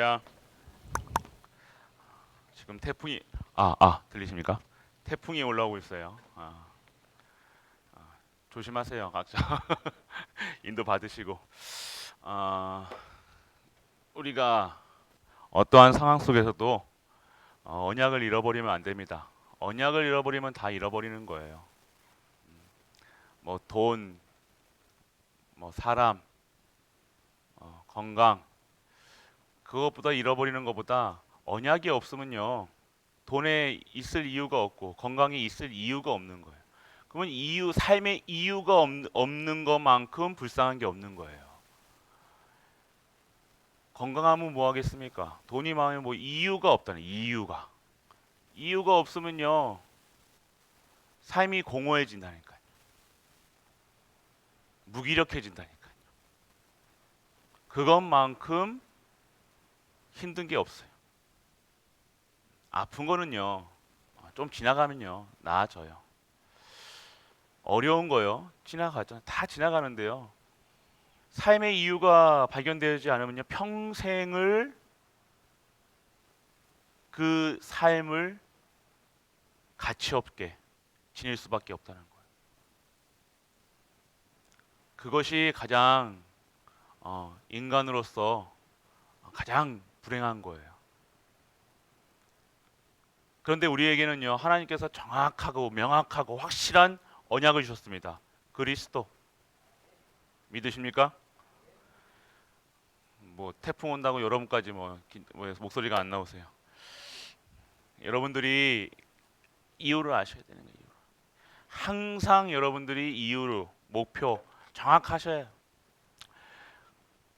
할렐루야. 지금 태풍이 들리십니까? 태풍이 올라오고 있어요. 조심하세요, 각자. 인도 받으시고. 아, 우리가 어떠한 상황 속에서도 언약을 잃어버리면 안 됩니다. 언약을 잃어버리면 다 잃어버리는 거예요. 뭐 돈, 뭐 사람, 건강, 그것보다 잃어버리는 것보다 언약이 없으면요. 돈에 있을 이유가 없고 건강에 있을 이유가 없는 거예요. 그러면 삶의 이유가 없는 것만큼 불쌍한 게 없는 거예요. 건강하면 뭐 하겠습니까? 돈이 많으면 뭐 이유가 없다는 이유가. 이유가 없으면요. 삶이 공허해진다니까요. 무기력해진다니까요. 그것만큼 힘든 게 없어요. 아픈 거는요. 좀 지나가면요. 나아져요. 어려운 거요. 지나가죠. 다 지나가는데요. 삶의 이유가 발견되지 않으면요. 평생을 그 삶을 가치 없게 지낼 수밖에 없다는 거예요. 그것이 가장 인간으로서 가장 불행한 거예요. 그런데 우리에게는요. 하나님께서 정확하고 명확하고 확실한 언약을 주셨습니다. 그리스도. 믿으십니까? 뭐 태풍 온다고 여러분까지 뭐 목소리가 안 나오세요. 여러분들이 이유를 아셔야 되는 거예요. 항상 여러분들이 이유로 목표 정확하셔야 해요.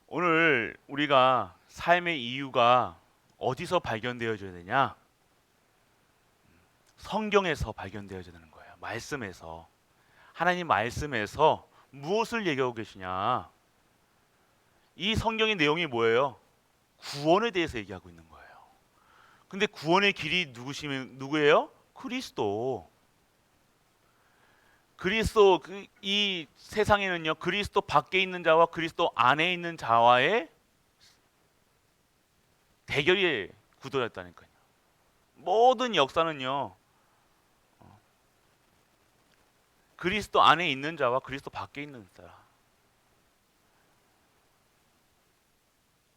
오늘 우리가 삶의 이유가 어디서 발견되어져야 되냐? 성경에서 발견되어져야 되는 거예요. 말씀에서. 하나님 말씀에서 무엇을 얘기하고 계시냐? 이 성경의 내용이 뭐예요? 구원에 대해서 얘기하고 있는 거예요. 근데 구원의 길이 누구예요? 그리스도. 그리스도 이 세상에는요. 그리스도 밖에 있는 자와 그리스도 안에 있는 자와의 대결이 구도였다니까요. 모든 역사는요. 그리스도 안에 있는 자와 그리스도 밖에 있는 자.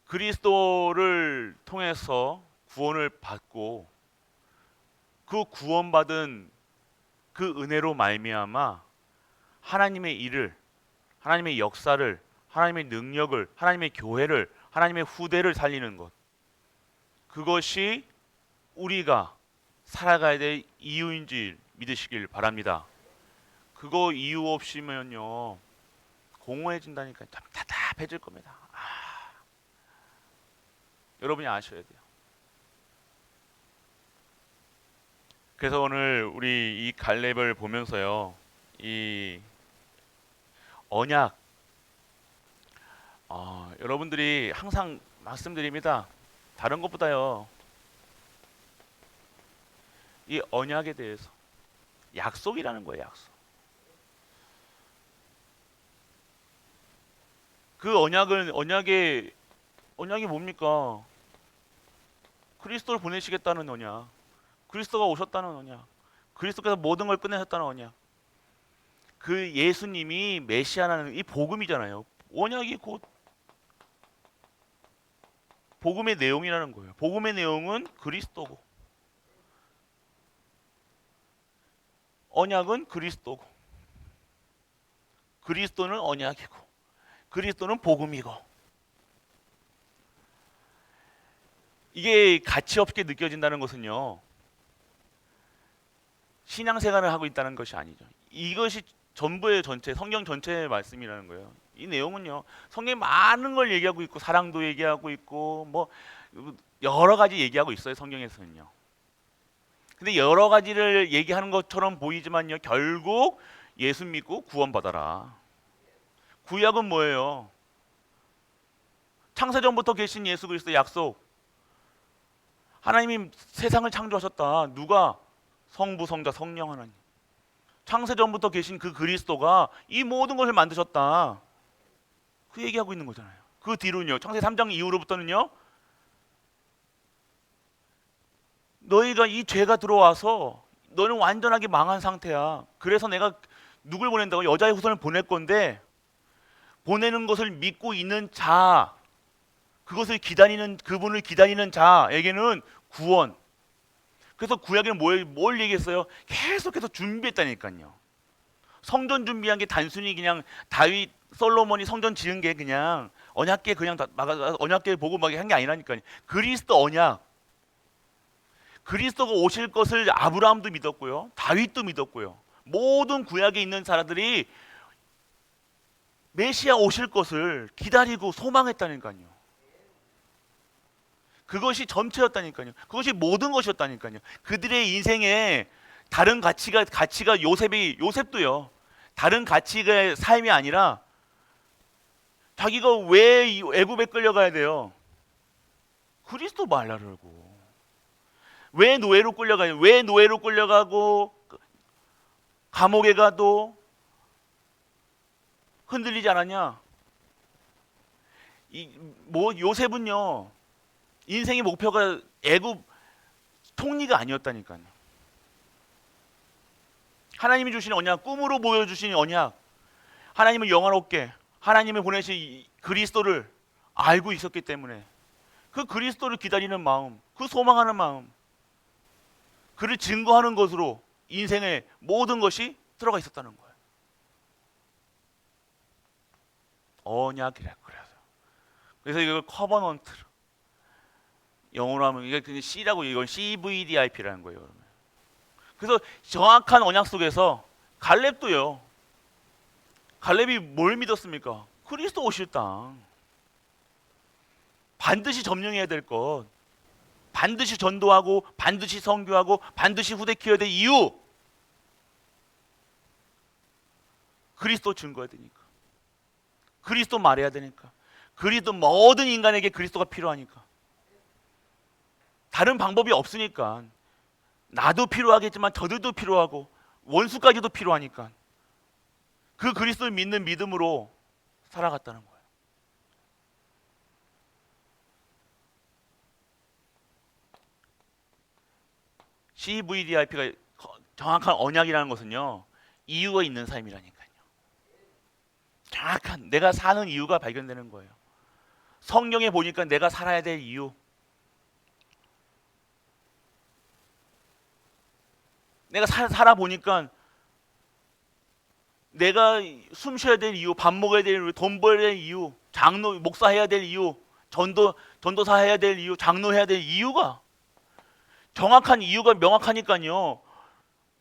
그리스도를 통해서 구원을 받고 그 구원받은 그 은혜로 말미암아 하나님의 일을, 하나님의 역사를, 하나님의 능력을, 하나님의 교회를, 하나님의 후대를 살리는 것. 그것이 우리가 살아가야 될 이유인지 믿으시길 바랍니다. 그거 이유 없이면요 공허해진다니까 답답해질 겁니다. 여러분이 아셔야 돼요. 그래서 오늘 우리 이 갈렙을 보면서요 이 언약 여러분들이 항상 말씀드립니다. 다른 것보다요 이 언약에 대해서 약속이라는 거예요. 약속. 그 언약이 뭡니까? 그리스도를 보내시겠다는 언약. 그리스도가 오셨다는 언약. 그리스도께서 모든 걸 끝내셨다는 언약. 그 예수님이 메시아라는 이 복음이잖아요. 언약이 곧 복음의 내용이라는 거예요. 복음의 내용은 그리스도고 언약은 그리스도고 그리스도는 언약이고 그리스도는 복음이고 이게 가치 없게 느껴진다는 것은요 신앙생활을 하고 있다는 것이 아니죠. 이것이 전부의 전체 성경 전체의 말씀이라는 거예요. 이 내용은요 성경에 많은 걸 얘기하고 있고 사랑도 얘기하고 있고 뭐 여러 가지 얘기하고 있어요. 성경에서는요. 근데 여러 가지를 얘기하는 것처럼 보이지만요 결국 예수 믿고 구원받아라. 구약은 뭐예요? 창세전부터 계신 예수 그리스도 약속. 하나님이 세상을 창조하셨다. 누가? 성부, 성자, 성령 하나님. 창세전부터 계신 그 그리스도가 이 모든 것을 만드셨다. 그 얘기하고 있는 거잖아요. 그 뒤로는요. 창세 3장 이후로부터는요. 너희가 이 죄가 들어와서 너는 완전하게 망한 상태야. 그래서 내가 누굴 보낸다고? 여자의 후손을 보낼 건데, 보내는 것을 믿고 있는 자, 그것을 기다리는, 그분을 기다리는 자에게는 구원. 그래서 구약에는 뭘 얘기했어요? 계속해서 준비했다니까요. 성전 준비한 게 단순히 그냥 다윗 솔로몬이 성전 지은 게 그냥 언약궤 그냥 언약궤 보고 막 한 게 아니라니까요. 그리스도 언약, 그리스도가 오실 것을 아브라함도 믿었고요, 다윗도 믿었고요, 모든 구약에 있는 사람들이 메시아 오실 것을 기다리고 소망했다니까요. 그것이 전체였다니까요. 그것이 모든 것이었다니까요. 그들의 인생에 다른 가치가 요셉도요. 다른 가치의 삶이 아니라 자기가 왜 애굽에 끌려가야 돼요? 그리스도 말라르고. 왜 노예로 끌려가요? 왜 노예로 끌려가고 감옥에 가도 흔들리지 않았냐? 요셉은요. 인생의 목표가 애굽 통리가 아니었다니까요. 하나님이 주신 언약, 꿈으로 보여주신 언약, 하나님을 영화롭게, 하나님을 보내신 그리스도를 알고 있었기 때문에 그 그리스도를 기다리는 마음, 그 소망하는 마음, 그를 증거하는 것으로 인생의 모든 것이 들어가 있었다는 거예요. 언약이라 그래서. 그래서 이걸 커버넌트, 영어로 하면 이게 C라고, 이건 CVDIP라는 거예요. 그러면. 그래서 정확한 언약 속에서 갈렙도요. 갈렙이 뭘 믿었습니까? 그리스도 오실 땅. 반드시 점령해야 될 것. 반드시 전도하고 반드시 선교하고 반드시 후대 키워야 될 이유. 그리스도 증거해야 되니까. 그리스도 말해야 되니까. 그리스도, 모든 인간에게 그리스도가 필요하니까. 다른 방법이 없으니까. 나도 필요하겠지만 저들도 필요하고 원수까지도 필요하니까 그 그리스도를 믿는 믿음으로 살아갔다는 거예요. CVDIP가 정확한 언약이라는 것은요, 이유가 있는 삶이라니까요. 정확한 내가 사는 이유가 발견되는 거예요. 성경에 보니까 내가 살아야 될 이유, 내가 살아보니까 내가 숨 쉬어야 될 이유, 밥 먹어야 될 이유, 돈 벌어야 될 이유, 목사해야 될 이유, 전도사 해야 될 이유, 장로해야 될 이유가, 정확한 이유가 명확하니까요.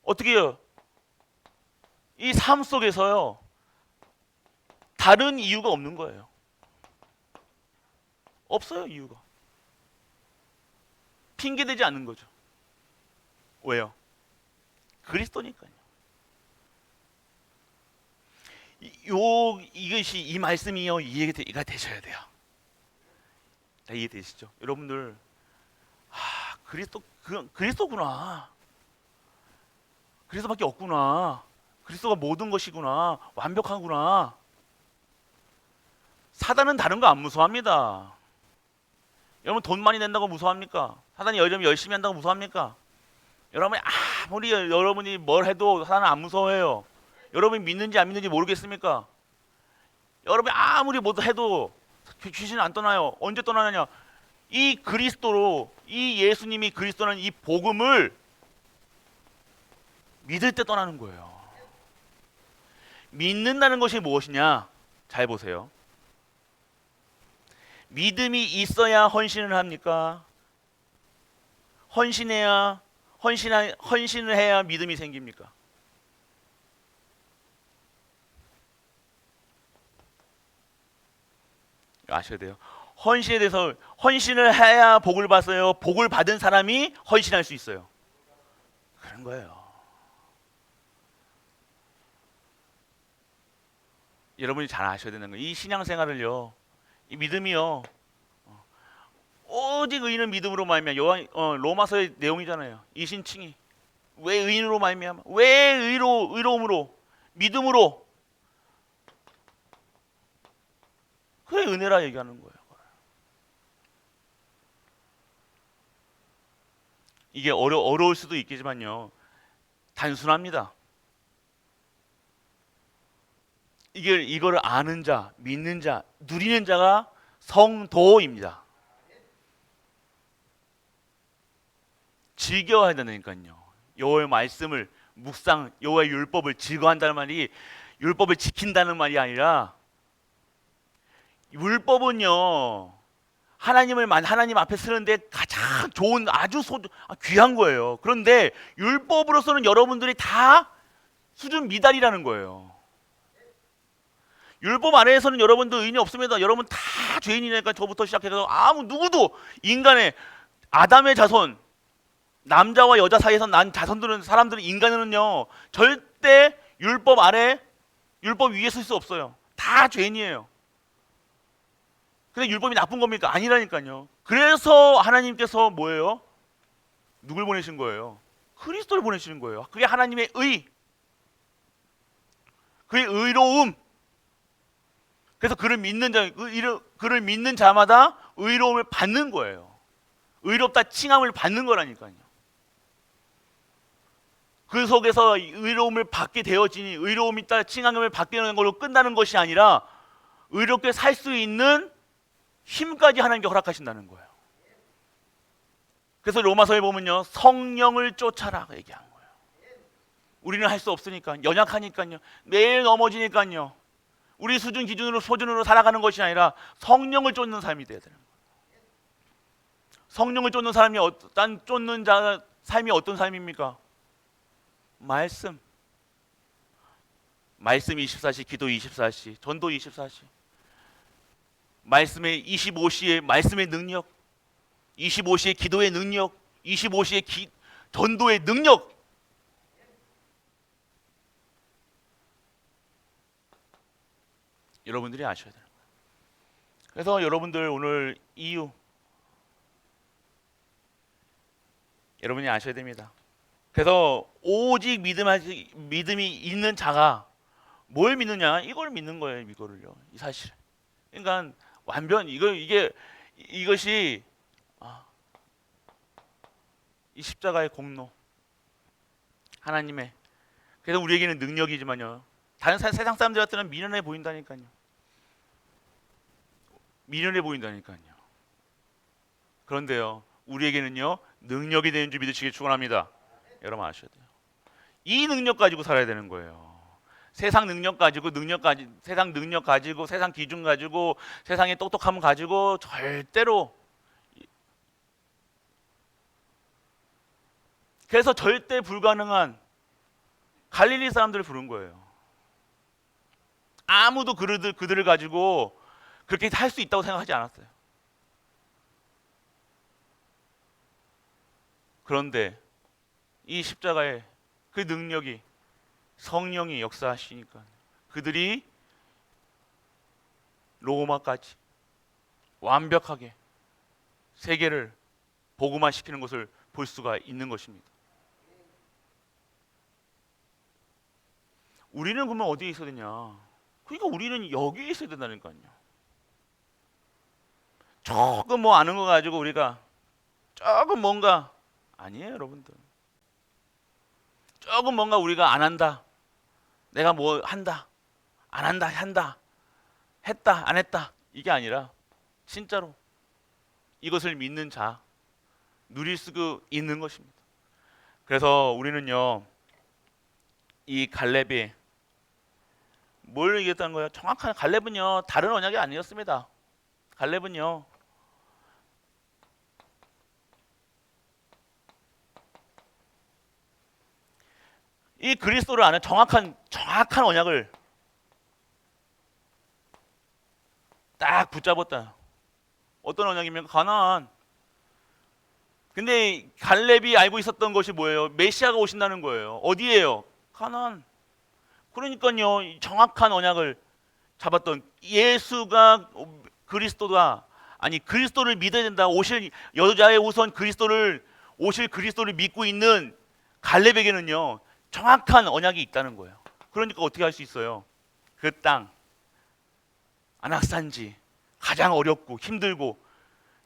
어떻게 해요? 이 삶 속에서요, 다른 이유가 없는 거예요. 없어요, 이유가. 핑계대지 않는 거죠. 왜요? 그리스도니까요. 이것이, 이 말씀이요, 이해가 되셔야 돼요. 다 이해되시죠? 여러분들, 그리스도구나. 그리스도밖에 없구나. 그리스도가 모든 것이구나. 완벽하구나. 사단은 다른 거 안 무서워합니다. 여러분, 돈 많이 낸다고 무서워합니까? 사단이 열심히 한다고 무서워합니까? 여러분이 뭘 해도 사단은 안 무서워해요. 여러분이 믿는지 안 믿는지 모르겠습니까? 여러분이 아무리 뭐 해도 귀신은 안 떠나요. 언제 떠나느냐? 이 그리스도로, 이 예수님이 그리스도라는 이 복음을 믿을 때 떠나는 거예요. 믿는다는 것이 무엇이냐? 잘 보세요. 믿음이 있어야 헌신을 합니까? 헌신을 해야 믿음이 생깁니까? 아셔야 돼요. 헌신에 대해서, 헌신을 해야 복을 받아요? 복을 받은 사람이 헌신할 수 있어요? 그런 거예요. 여러분이 잘 아셔야 되는 거예요. 이 신앙생활을요, 이 믿음이요, 오직 의인은 믿음으로 말미암아. 로마서의 내용이잖아요. 이신칭이 왜 의인으로 말미암아? 왜 의로움으로, 믿음으로. 그게 은혜라 얘기하는 거예요. 이게 어려울 수도 있겠지만요. 단순합니다. 이거를 아는 자, 믿는 자, 누리는 자가 성도입니다. 즐겨야 된다니까요. 여호와의 말씀을 묵상, 여호와의 율법을 즐거워한다는 말이 율법을 지킨다는 말이 아니라, 율법은요 하나님 앞에 쓰는데 가장 좋은 아주 귀한 거예요. 그런데 율법으로서는 여러분들이 다 수준 미달이라는 거예요. 율법 아래에서는 여러분도 의인이 없습니다. 여러분 다 죄인이니까 저부터 시작해서 누구도 인간의 아담의 자손, 남자와 여자 사이에서 난 사람들은 인간은요 절대 율법 아래, 율법 위에 쓸 수 없어요. 다 죄인이에요. 근데 율법이 나쁜 겁니까? 아니라니까요. 그래서 하나님께서 뭐예요? 누굴 보내신 거예요? 그리스도를 보내시는 거예요. 그게 하나님의 그의 의로움. 그래서 그를 믿는 자마다 의로움을 받는 거예요. 의롭다 칭함을 받는 거라니까요. 그 속에서 의로움을 받게 되어지니, 의로움이 있다 칭함을 받게 되는 걸로 끝나는 것이 아니라 의롭게 살 수 있는 힘까지 하나님께 허락하신다는 거예요. 그래서 로마서에 보면요, 성령을 쫓아라 얘기한 거예요. 우리는 할 수 없으니까, 연약하니까요, 매일 넘어지니까요, 우리 수준 기준으로 소준으로 살아가는 것이 아니라 성령을 쫓는 삶이 돼야 되는 거예요. 성령을 쫓는 삶이 삶이 어떤 삶입니까? 말씀 24시, 기도 24시, 전도 24시. 말씀의 25시의 말씀의 능력, 25시의 기도의 능력, 25시의 전도의 능력. 여러분들이 아셔야 돼요. 그래서 여러분들 오늘 여러분이 아셔야 됩니다. 그래서 오직 믿음이 있는 자가 뭘 믿느냐? 이걸 믿는 거예요. 이거를요. 이 사실. 그러니까 이것이 이 십자가의 공로, 하나님의. 그래서 우리에게는 능력이지만요, 다른 세상 사람들한테는 미련해 보인다니까요. 미련해 보인다니까요. 그런데요, 우리에게는요 능력이 되는 줄 믿으시길 축원합니다. 여러분 아셔야 돼요. 이 능력 가지고 살아야 되는 거예요. 세상 능력 가지고 세상 기준 가지고 세상의 똑똑함 가지고 절대로. 그래서 절대 불가능한 갈릴리 사람들을 부른 거예요. 아무도 그들을 가지고 그렇게 할 수 있다고 생각하지 않았어요. 그런데 이 십자가의 그 능력이, 성령이 역사하시니까 그들이 로마까지 완벽하게 세계를 복음화시키는 것을 볼 수가 있는 것입니다. 우리는 그러면 어디에 있어야 되냐? 그러니까 우리는 여기에 있어야 된다니까요. 조금 아는 거 가지고 우리가 조금 뭔가, 아니에요 여러분들. 조금 뭔가 우리가 안 한다, 내가 뭐 한다, 안 한다, 했다, 안 했다, 이게 아니라 진짜로 이것을 믿는 자, 누릴 수 있는 것입니다. 그래서 우리는요, 이 갈렙이 뭘 얘기했다는 거예요? 정확한 갈렙은요 다른 언약이 아니었습니다. 갈렙은요 이 그리스도를 아는 정확한 언약을 딱 붙잡았다. 어떤 언약이면 가나안. 근데 갈렙이 알고 있었던 것이 뭐예요? 메시아가 오신다는 거예요. 어디예요? 가나안. 그러니까요, 정확한 언약을 잡았던, 예수가 그리스도를 믿어야 된다, 오실 여자의 우선 오실 그리스도를 믿고 있는 갈렙에게는요 정확한 언약이 있다는 거예요. 그러니까 어떻게 할 수 있어요? 그 땅, 안악산지, 가장 어렵고 힘들고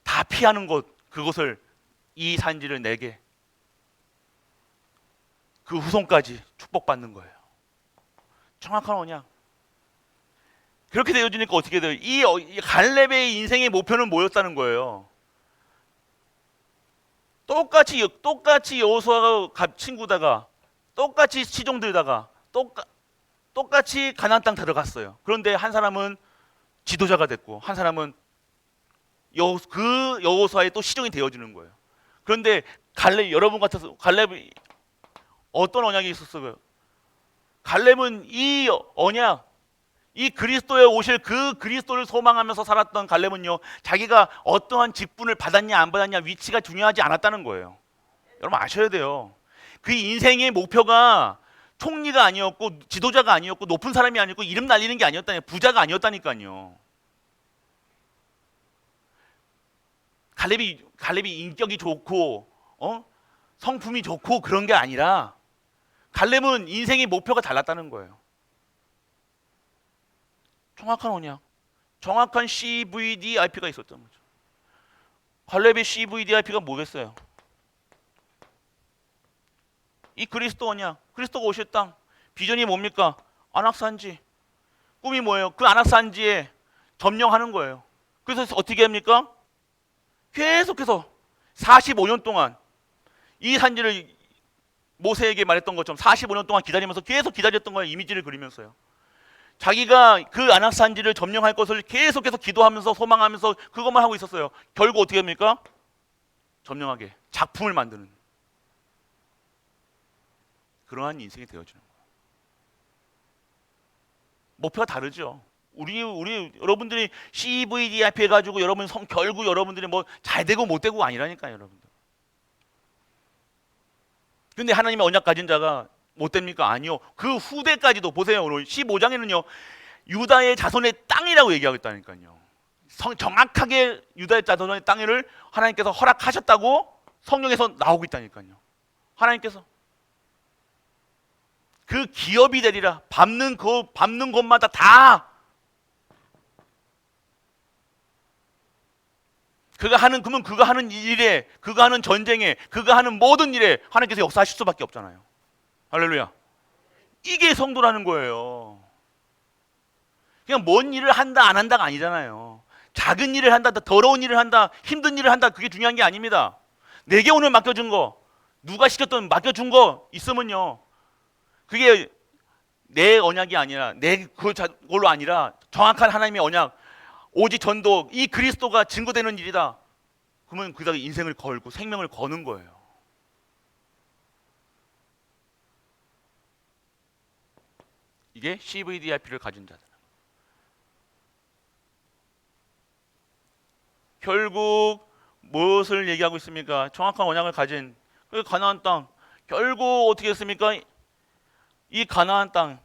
다 피하는 곳, 그곳을, 이 산지를 내게 그 후손까지 축복받는 거예요. 정확한 언약. 그렇게 되어지니까 어떻게 돼요? 이 갈렙의 인생의 목표는 뭐였다는 거예요? 똑같이 여호수아가 친구다가 똑같이 시종 들다가 똑같이 가나안 땅 들어갔어요. 그런데 한 사람은 지도자가 됐고 한 사람은 그 여호수아의 또 시종이 되어주는 거예요. 그런데 여러분 같아서 갈렙이 어떤 언약이 있었어요? 갈렙은 이 언약, 이 그리스도에 오실 그 그리스도를 소망하면서 살았던 갈렙은요, 자기가 어떠한 직분을 받았냐 안 받았냐 위치가 중요하지 않았다는 거예요. 여러분 아셔야 돼요. 그 인생의 목표가 총리가 아니었고 지도자가 아니었고 높은 사람이 아니었고 이름 날리는 게 아니었다니까요. 부자가 아니었다니까요. 갈렙이 인격이 좋고 성품이 좋고 그런 게 아니라 갈렙은 인생의 목표가 달랐다는 거예요. 정확한 언약, 정확한 CVDIP가 있었던 거죠. 갈렙의 CVDIP가 뭐겠어요? 이 그리스도 언약, 그리스도가 오실 땅, 비전이 뭡니까? 안악산지. 꿈이 뭐예요? 그 안악산지에 점령하는 거예요. 그래서 어떻게 합니까? 계속해서 45년 동안 이 산지를 모세에게 말했던 것처럼 45년 동안 기다리면서 계속 기다렸던 거예요. 이미지를 그리면서요. 자기가 그 안악산지를 점령할 것을 계속해서 기도하면서 소망하면서 그것만 하고 있었어요. 결국 어떻게 합니까? 점령하게 작품을 만드는 그러한 인생이 되어지는 거예요. 목표가 다르죠. 우리 여러분들이 CVDIP 해가지고 결국 여러분들이 뭐 잘 되고 못 되고가 아니라니까요, 여러분들. 근데 하나님의 언약 가진 자가 못 됩니까? 아니요. 그 후대까지도 보세요. 오늘 15장에는요. 유다의 자손의 땅이라고 얘기하고 있다니까요. 정확하게 유다의 자손의 땅을 하나님께서 허락하셨다고 성경에서 나오고 있다니까요. 하나님께서 그 기업이 되리라. 밟는 곳마다 다 그가 하는 일에, 그가 하는 전쟁에, 그가 하는 모든 일에 하나님께서 역사하실 수밖에 없잖아요. 할렐루야. 이게 성도라는 거예요. 그냥 뭔 일을 한다 안 한다가 아니잖아요. 작은 일을 한다, 더러운 일을 한다, 힘든 일을 한다, 그게 중요한 게 아닙니다. 내게 오늘 맡겨준 거, 누가 시켰던 맡겨준 거 있으면요, 그게 내 언약이 아니라 그걸로 아니라 정확한 하나님의 언약, 오직 전도, 이 그리스도가 증거되는 일이다. 그러면 그다가 인생을 걸고 생명을 거는 거예요. 이게 CVDIP를 가진 자들. 결국 무엇을 얘기하고 있습니까? 정확한 언약을 가진 그 가나안 땅. 결국 어떻게 했습니까? 이 가나안 땅,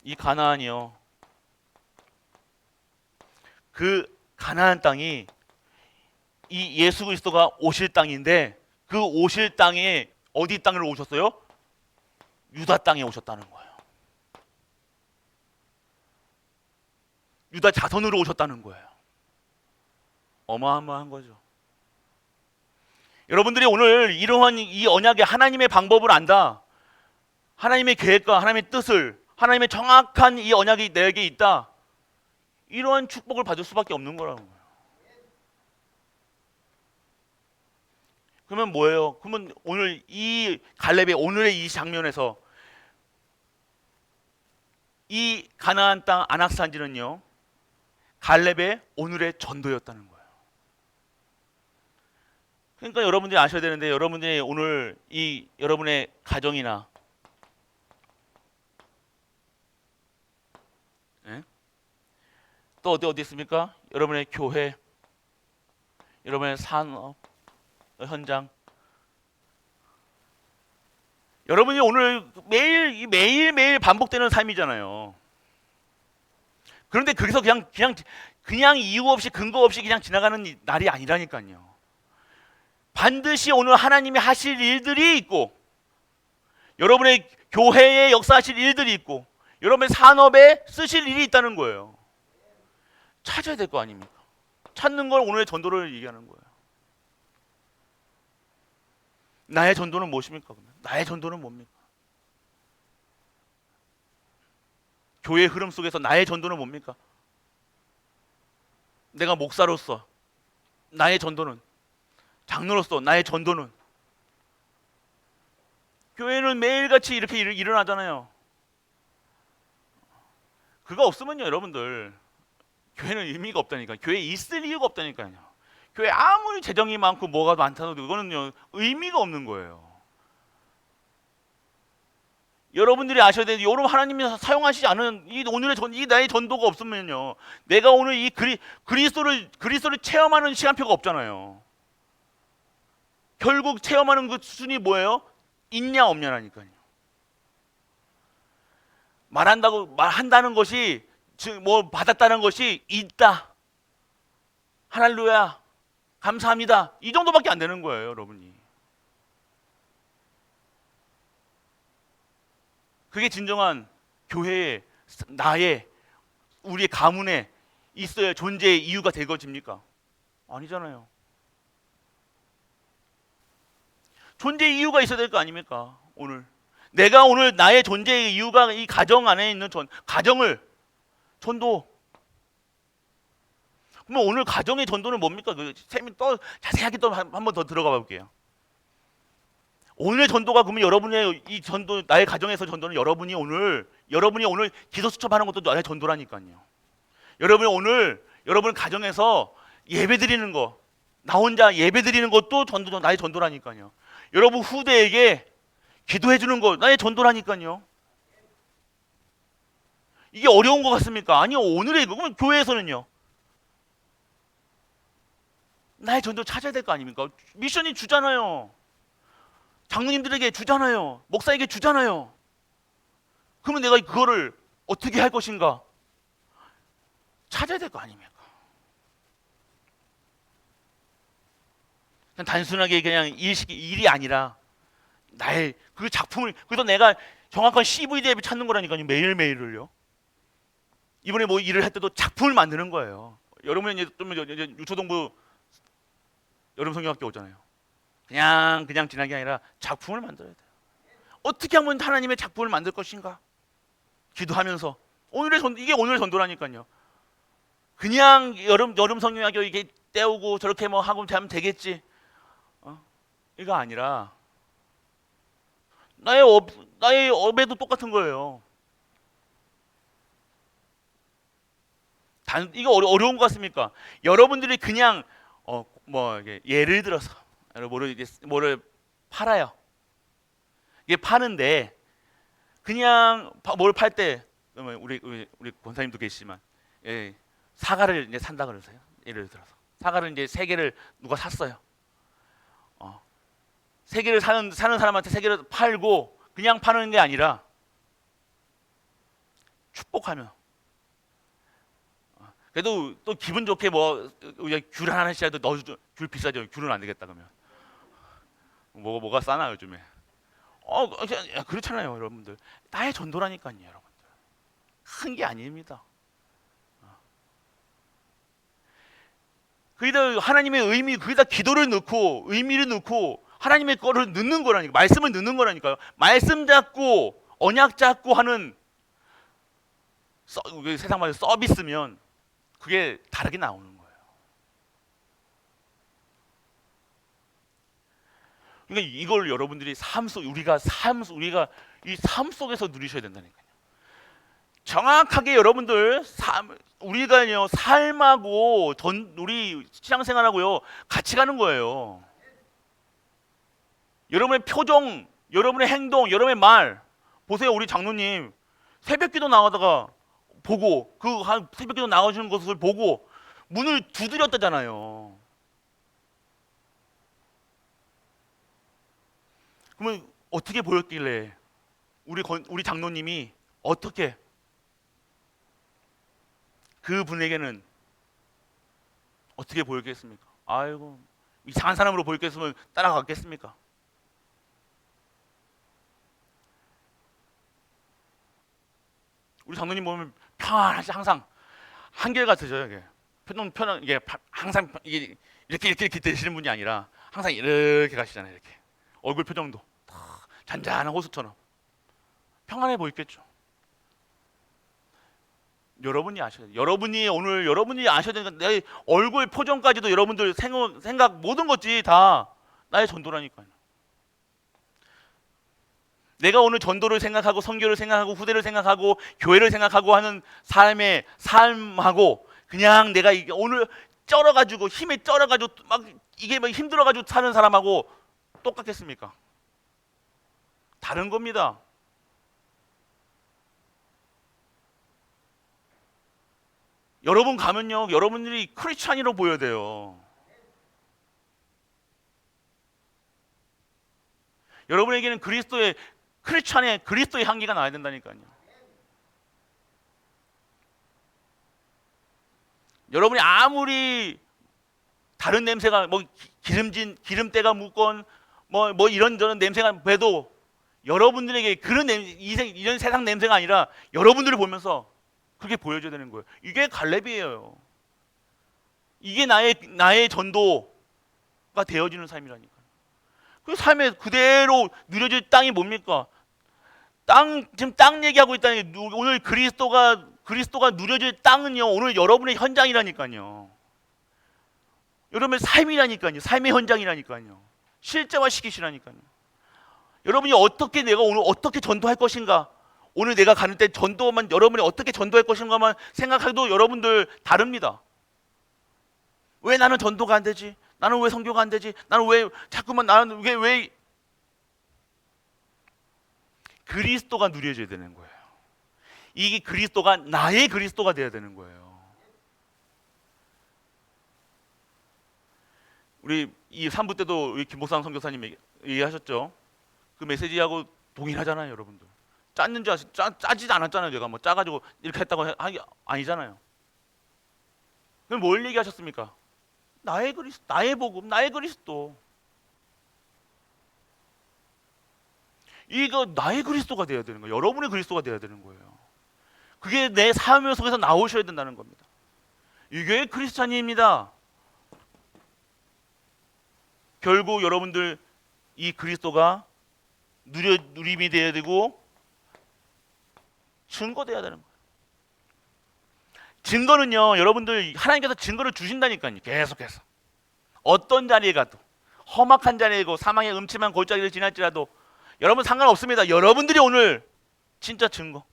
이 가나안이요. 그 가나안 땅이 이 예수 그리스도가 오실 땅인데 그 오실 땅에 어디 땅으로 오셨어요? 유다 땅에 오셨다는 거예요. 유다 자손으로 오셨다는 거예요. 어마어마한 거죠. 여러분들이 오늘 이러한 이 언약의 하나님의 방법을 안다. 하나님의 계획과 하나님의 뜻을, 하나님의 정확한 이 언약이 내게 있다. 이러한 축복을 받을 수밖에 없는 거라는 거예요. 그러면 뭐예요? 그러면 오늘 이 갈렙의 오늘의 이 장면에서 이 가나안 땅 안악산지는요, 갈렙의 오늘의 전도였다는 거예요. 그러니까 여러분들이 아셔야 되는데, 여러분들이 오늘 이 여러분의 가정이나 또 어디 있습니까? 여러분의 교회, 여러분의 산업 현장, 여러분이 오늘 매일 반복되는 삶이잖아요. 그런데 거기서 그냥 이유 없이 근거 없이 그냥 지나가는 날이 아니라니까요. 반드시 오늘 하나님이 하실 일들이 있고, 여러분의 교회에 역사하실 일들이 있고, 여러분의 산업에 쓰실 일이 있다는 거예요. 찾아야 될 거 아닙니까? 찾는 걸 오늘의 전도를 얘기하는 거예요. 나의 전도는 무엇입니까? 그러면 나의 전도는 뭡니까? 교회의 흐름 속에서 나의 전도는 뭡니까? 내가 목사로서 나의 전도는, 장로로서 나의 전도는, 교회는 매일같이 이렇게 일어나잖아요. 그거 없으면요 여러분들 교회는 의미가 없다니까요. 교회에 있을 이유가 없다니까요. 교회 아무리 재정이 많고 뭐가 많다도 그거는요 의미가 없는 거예요. 여러분들이 아셔야 되는, 여러분 하나님이 사용하시지 않은 이 오늘의 이 나의 전도가 없으면요 내가 오늘 이 그리스도를 체험하는 시간표가 없잖아요. 결국 체험하는 그 수준이 뭐예요? 있냐 없냐라니까요. 말한다는 것이 즉 뭐 받았다는 것이 있다. 할렐루야. 감사합니다. 이 정도밖에 안 되는 거예요, 여러분이. 그게 진정한 교회의 나의 우리의 가문에 있어야 존재의 이유가 되거집니까? 아니잖아요. 존재의 이유가 있어야 될 거 아닙니까? 오늘 내가 오늘 나의 존재의 이유가 이 가정 안에 있는 가정을 전도. 그러면 오늘 가정의 전도는 뭡니까? 그 쌤이 또 자세하게 또 한 번 더 들어가 볼게요. 오늘의 전도가 그러면 여러분의 이 전도, 나의 가정에서 전도는 여러분이 오늘 기도 수첩하는 것도 나의 전도라니까요. 여러분 가정에서 예배 드리는 거, 나 혼자 예배 드리는 것도 나의 전도라니까요. 여러분 후대에게 기도해 주는 거 나의 전도라니까요. 이게 어려운 것 같습니까? 아니요. 오늘의 그러면 교회에서는요. 나의 전도 찾아야 될 거 아닙니까? 미션이 주잖아요. 장로님들에게 주잖아요. 목사에게 주잖아요. 그러면 내가 그거를 어떻게 할 것인가? 찾아야 될 거 아닙니까? 그냥 단순하게 그냥 일이 아니라 나의 그 작품을, 그래서 내가 정확한 CV 대비 찾는 거라니까요. 매일매일을요. 이번에 뭐 일을 할 때도 작품을 만드는 거예요. 여러분은 이제 좀 유초동부 여름 성경학교 오잖아요. 그냥 지나는 게 아니라 작품을 만들어야 돼요. 어떻게 하면 하나님의 작품을 만들 것인가? 기도하면서 이게 오늘의 전도라니까요. 그냥 여름 성경학교 이게 때우고 저렇게 뭐 하고 하면 되겠지. 이거 아니라 나의 업에도 똑같은 거예요. 이거 어려운 것 같습니까? 여러분들이 그냥 예를 들어서 뭐를 팔아요. 이게 파는데 그냥 뭘 팔 때 우리 권사님도 계시지만 사과를 이제 산다 그러세요. 예를 들어서 사과를 이제 3개를 누가 샀어요. 3개를 사는 사람한테 3개를 팔고 그냥 파는 게 아니라 축복하며. 그래도 또 기분 좋게 귤 하나씩이라도 넣어줘. 귤 비싸죠. 귤은 안 되겠다 그러면. 뭐가 싸나 요즘에. 그렇잖아요, 여러분들. 나의 전도라니까요, 여러분들. 큰 게 아닙니다. 거기다 하나님의 의미, 거기다 기도를 넣고 의미를 넣고 하나님의 거를 넣는 거라니까. 말씀을 넣는 거라니까요. 말씀 잡고 언약 잡고 하는 세상 말로 서비스면 그게 다르게 나오는 거예요. 그러니까 이걸 여러분들이 우리가 이 삶 속에서 누리셔야 된다니까요. 정확하게 여러분들 우리가요 삶하고 우리 신앙생활하고요 같이 가는 거예요. 여러분의 표정, 여러분의 행동, 여러분의 말 보세요. 우리 장로님 새벽기도 나가다가 보고 새벽기도 나가주는 것을 보고 문을 두드렸다잖아요. 그러면 어떻게 보였길래 우리 장로님이 어떻게 그 분에게는 어떻게 보였겠습니까? 아이고 이상한 사람으로 보였겠으면 따라갔겠습니까? 우리 장로님 보면 편안하시 항상 한결같으셔요. 이게 이게 항상 이게 이렇게 되시는 분이 아니라 항상 이렇게 가시잖아요. 이렇게 얼굴 표정도 다 잔잔한 호수처럼 평안해 보이겠죠. 여러분이 아셔야 돼요. 여러분이 아셔야 되는 건 내 얼굴 표정까지도 여러분들 생각 모든 것이 다 나의 전도라니까요. 내가 오늘 전도를 생각하고 선교를 생각하고 후대를 생각하고 교회를 생각하고 하는 삶의 삶하고 그냥 내가 이게 오늘 쩔어가지고 힘에 쩔어가지고 막 이게 막 힘들어가지고 사는 사람하고 똑같겠습니까? 다른 겁니다. 여러분 가면요, 여러분들이 크리스찬이로 보여야 돼요. 여러분에게는 크리스찬의 그리스도의 향기가 나야 된다니까요. 여러분이 아무리 다른 냄새가 뭐 기름때가 묻건 뭐 이런저런 냄새가 배도 여러분들에게 그런 이런 세상 냄새가 아니라 여러분들을 보면서 그렇게 보여줘야 되는 거예요. 이게 갈렙이에요. 이게 나의 전도가 되어지는 삶이라니까. 그 삶에 그대로 누려질 땅이 뭡니까? 지금 땅 얘기하고 있다는 게 오늘 그리스도가 누려질 땅은요. 오늘 여러분의 현장이라니까요. 여러분의 삶이라니까요. 삶의 현장이라니까요. 실제화 시키시라니까요. 여러분이 내가 오늘 어떻게 전도할 것인가? 오늘 내가 가는 때 전도만 여러분이 어떻게 전도할 것인가만 생각해도 여러분들 다릅니다. 왜 나는 전도가 안 되지? 나는 왜 선교가 안 되지? 나는 왜 그리스도가 누려져야 되는 거예요. 이게 그리스도가 나의 그리스도가 돼야 되는 거예요. 우리 이 3부 때도 우리 김복상 선교사님 얘기하셨죠. 그 메시지하고 동일하잖아요, 여러분들. 짜지도 않았잖아요. 제가 뭐 짜가지고 이렇게 했다고 아니잖아요. 그럼 뭘 얘기하셨습니까? 나의 복음, 나의 그리스도. 이거 나의 그리스도가 돼야 되는 거예요. 여러분의 그리스도가 돼야 되는 거예요. 그게 내 삶 속에서 나오셔야 된다는 겁니다. 이게 크리스찬입니다. 결국 여러분들 이 그리스도가 누림이 돼야 되고 증거돼야 되는 거예요. 증거는요, 여러분들 하나님께서 증거를 주신다니까요. 계속해서 어떤 자리에 가도 험악한 자리이고 사망의 음침한 골짜기를 지날지라도 여러분 상관없습니다. 여러분들이 오늘 진짜 증거.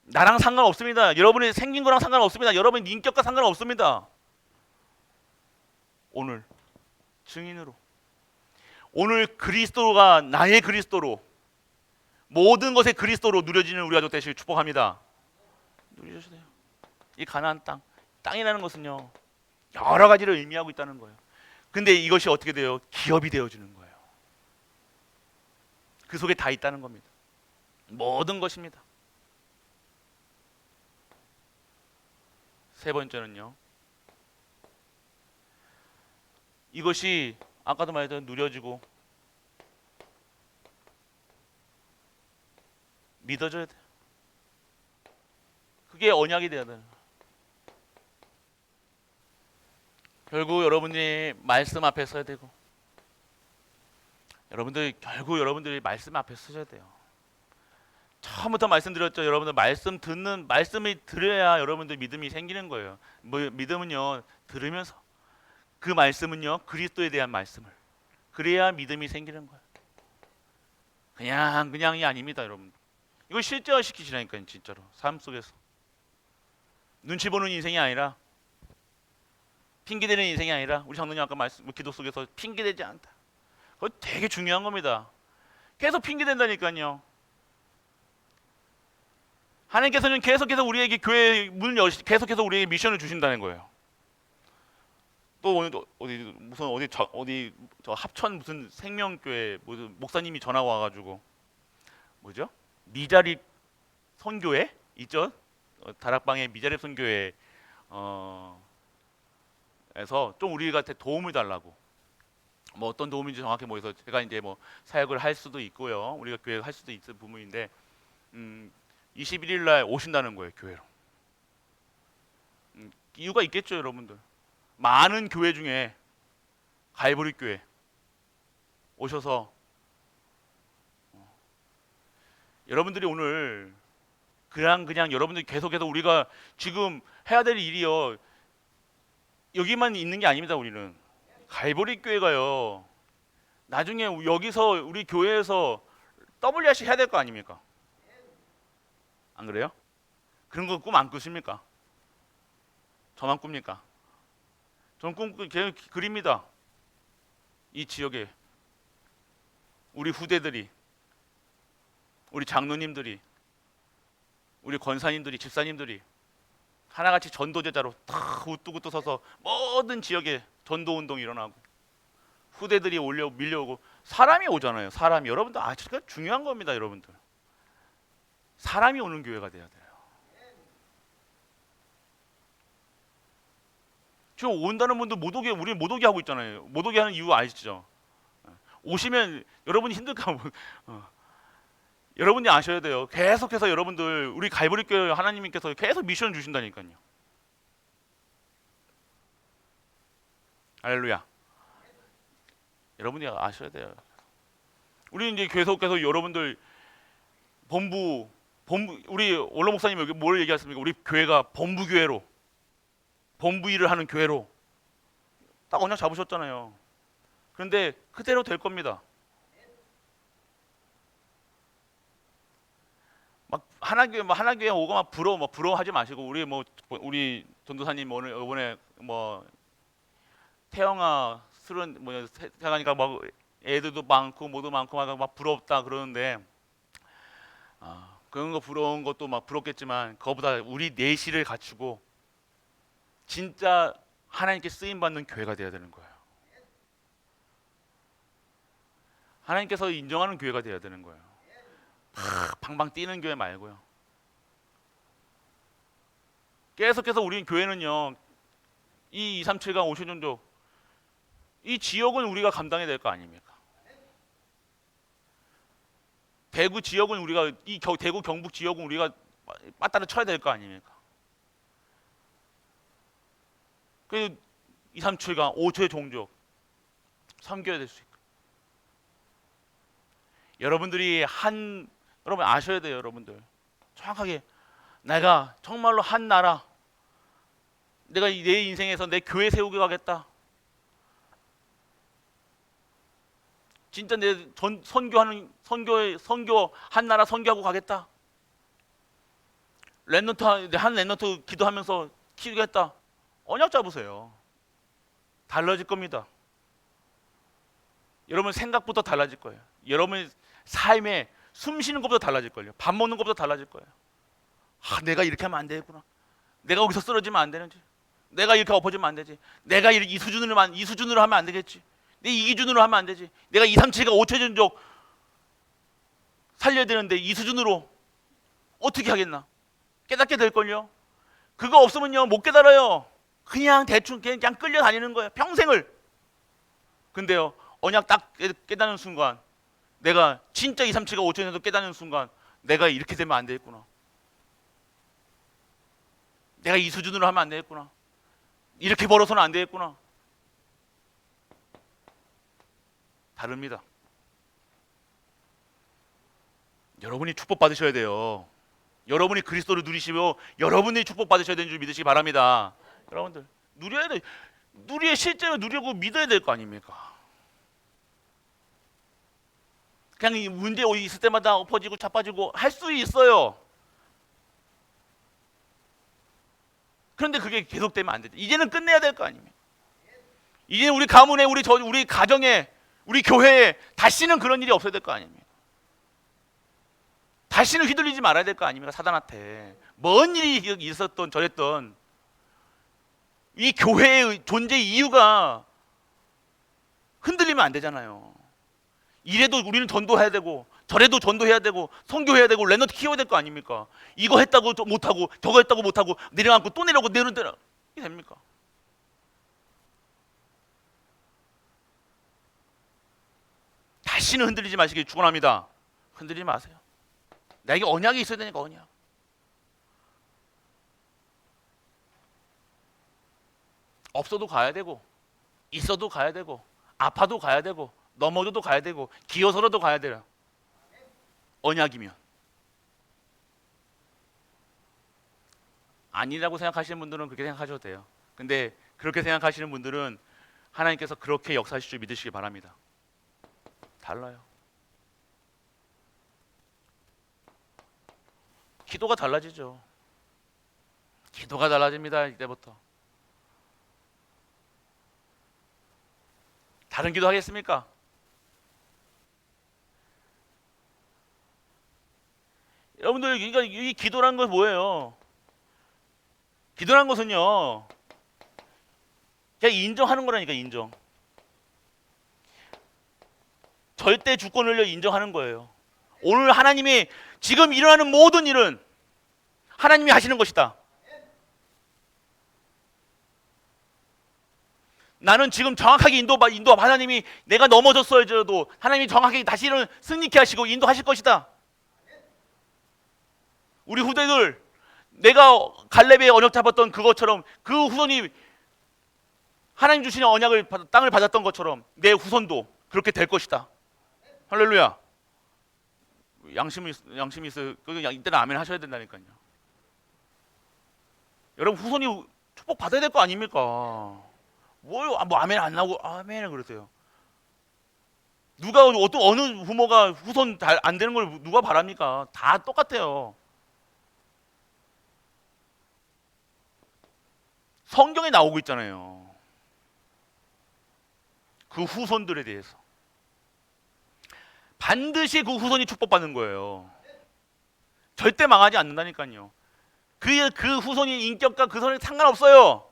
나랑 상관없습니다. 여러분이 생긴 거랑 상관없습니다. 여러분의 인격과 상관없습니다. 오늘 증인으로 오늘 그리스도가 나의 그리스도로 모든 것의 그리스도로 누려지는 우리 가족 되시길 축복합니다. 누리셔야 돼요. 이 가나안 땅이라는 것은요 여러 가지를 의미하고 있다는 거예요. 근데 이것이 어떻게 돼요? 기업이 되어주는 거예요. 그 속에 다 있다는 겁니다. 모든 것입니다. 세 번째는요, 이것이 아까도 말했던 누려지고 믿어져야 돼요. 그게 언약이 돼야 돼요. 결국 여러분들이 말씀 앞에 서야 되고 결국 여러분들이 말씀 앞에 서셔야 돼요. 처음부터 말씀드렸죠. 여러분들 말씀이 들어야 여러분들 믿음이 생기는 거예요. 믿음은요 들으면서 그 말씀은요 그리스도에 대한 말씀을 그래야 믿음이 생기는 거예요. 그냥이 아닙니다, 여러분. 이거 실제화 시키시라니까요, 진짜로 삶 속에서. 눈치 보는 인생이 아니라 핑계대는 인생이 아니라 우리 장로님 아까 기도 속에서 핑계대지 않다. 그거 되게 중요한 겁니다. 계속 핑계댄다니까요. 하나님께서는 계속해서 우리에게 교회 문을 계속해서 우리에게 미션을 주신다는 거예요. 또 오늘 어디 저 합천 무슨 생명교회 무슨 목사님이 전화 와가지고 뭐죠? 미자립 선교회 있죠? 다락방의 미자립 선교회 에서 좀 우리한테 도움을 달라고. 뭐 어떤 도움인지 정확히 모르겠어. 제가 이제 뭐 사역을 할 수도 있고요. 우리가 교회 할 수도 있는 부분인데 21일 날 오신다는 거예요, 교회로. 이유가 있겠죠, 여러분들. 많은 교회 중에 갈보리 교회 오셔서 여러분들이 오늘 그냥 여러분들이 계속해서 우리가 지금 해야 될 일이요. 여기만 있는 게 아닙니다. 우리는 갈보리 교회가요. 나중에 여기서 우리 교회에서 WRC 해야 될 거 아닙니까? 안 그래요? 그런 거 꿈 안 꾸십니까? 저만 꿉니까? 저는 꿈 그립니다. 이 지역에 우리 후대들이, 우리 장로님들이, 우리 권사님들이, 집사님들이 하나같이 전도제자로 다 우뚝우뚝 서서 모든 지역에 전도 운동이 일어나고 후대들이 밀려오고 사람이 오잖아요. 사람이 여러분들 진짜 중요한 겁니다, 여러분들. 사람이 오는 교회가 돼야 돼요. 지금 온다는 분들 못 오게 우리 못 오게 하고 있잖아요. 못 오게 하는 이유 아시죠? 오시면 여러분이 힘들까 여러분이 아셔야 돼요. 계속해서 여러분들 우리 갈보리 교회 하나님께서 계속 미션 주신다니까요. 할렐루야. 여러분이 아셔야 돼요. 우리 이제 계속해서 여러분들 본부 우리 원로 목사님 여기 뭘 얘기하십니까? 우리 교회가 본부 교회로 본부 일을 하는 교회로 딱 언약 잡으셨잖아요. 그런데 그대로 될 겁니다. 막 하나교회 오고 막 부러워하지 마시고 우리 전도사님 오늘 이번에 태영아 술은 태영아니까 막 애들도 많고 모두 많고 막 부럽다 그러는데 그런 거 부러운 것도 막 부럽겠지만 그거보다 우리 내실을 갖추고 진짜 하나님께 쓰임 받는 교회가 돼야 되는 거예요. 하나님께서 인정하는 교회가 돼야 되는 거예요. 방방 뛰는 교회 말고요. 계속해서 우리 교회는요, 이 237강 오션전도 이 지역은 우리가 감당해야 될 거 아닙니까? 대구 지역은 우리가 대구 경북 지역은 우리가 빠따를 쳐야 될 거 아닙니까? 그 237강 5초의 종족 섬겨야 될 수 있고 여러분들이 여러분 아셔야 돼요. 여러분들 정확하게 내가 정말로 한 나라 내가 내 인생에서 내 교회 세우게 가겠다. 진짜 내 선교 한 나라 선교하고 가겠다. 한 렘넌트 기도하면서 키우겠다. 언약 잡으세요. 달라질 겁니다. 여러분 생각부터 달라질 거예요. 여러분 삶에 숨 쉬는 것부터 달라질 거예요. 밥 먹는 것부터 달라질 거예요. 내가 이렇게 하면 안 되겠구나. 내가 여기서 쓰러지면 안 되는지. 내가 이렇게 엎어지면 안 되지. 내가 이 수준으로 하면 안 되겠지. 내 이 기준으로 하면 안 되지. 내가 2, 3, 7가 5체 전적 살려야 되는데 이 수준으로 어떻게 하겠나. 깨닫게 될걸요. 그거 없으면요 못 깨달아요. 그냥 대충 그냥 끌려다니는 거예요. 평생을. 근데요 언약 딱 깨닫는 순간 내가 진짜 2, 3, 7가 5천 년도 깨닫는 순간 내가 이렇게 되면 안 되겠구나. 내가 이 수준으로 하면 안 되겠구나. 이렇게 벌어서는 안 되겠구나. 다릅니다. 여러분이 축복 받으셔야 돼요. 여러분이 그리스도를 누리시며 여러분이 축복 받으셔야 되는 줄 믿으시기 바랍니다. 여러분들 누려야 돼. 실제로 누리고 믿어야 될 거 아닙니까? 그냥 이 문제 있을 때마다 엎어지고 자빠지고 할 수 있어요. 그런데 그게 계속되면 안 되죠. 이제는 끝내야 될 거 아닙니까? 이제 우리 가문에 우리 가정에 우리 교회에 다시는 그런 일이 없어야 될 거 아닙니까? 다시는 휘둘리지 말아야 될 거 아닙니까? 사단한테 뭔 일이 있었던 저랬던 이 교회의 존재 이유가 흔들리면 안 되잖아요. 이래도 우리는 전도해야 되고 저래도 전도해야 되고 선교해야 되고 렘넌트 키워야 될 거 아닙니까? 이거 했다고 못하고 저거 했다고 못하고 내려앉고 또 내려오고 내려오고 이게 됩니까? 다시는 흔들리지 마시길 축원합니다. 흔들리지 마세요. 나에게 언약이 있어야 되니까 언약. 없어도 가야 되고 있어도 가야 되고 아파도 가야 되고 넘어져도 가야 되고 기어서라도 가야 돼요. 언약이면. 아니라고 생각하시는 분들은 그렇게 생각하셔도 돼요. 근데 그렇게 생각하시는 분들은 하나님께서 그렇게 역사하실 줄 믿으시기 바랍니다. 달라요. 기도가 달라지죠. 기도가 달라집니다. 이때부터. 다른 기도 하겠습니까? 여러분들, 그러니까 이 기도란 건 뭐예요? 기도란 것은요, 그냥 인정하는 거라니까. 인정. 절대 주권을 인정하는 거예요. 오늘 하나님이 지금 일어나는 모든 일은 하나님이 하시는 것이다. 나는 지금 정확하게 인도 하나님이 내가 넘어졌어야도 하나님이 정확하게 다시는 승리케 하시고 인도하실 것이다. 우리 후대들, 내가 갈렙의 언약 잡았던 그것처럼 그 후손이 하나님 주시는 언약을 땅을 받았던 것처럼 내 후손도 그렇게 될 것이다. 할렐루야. 양심이 있어요. 이때는 아멘 하셔야 된다니까요. 여러분, 후손이 축복 받아야 될 거 아닙니까? 뭐 아멘 안 나오고 아멘을 그러세요. 누가 어느 부모가 후손 안 되는 걸 누가 바랍니까? 다 똑같아요. 성경에 나오고 있잖아요. 그 후손들에 대해서 반드시 그 후손이 축복받는 거예요. 절대 망하지 않는다니까요. 그 후손이 인격과 그 손에 상관없어요.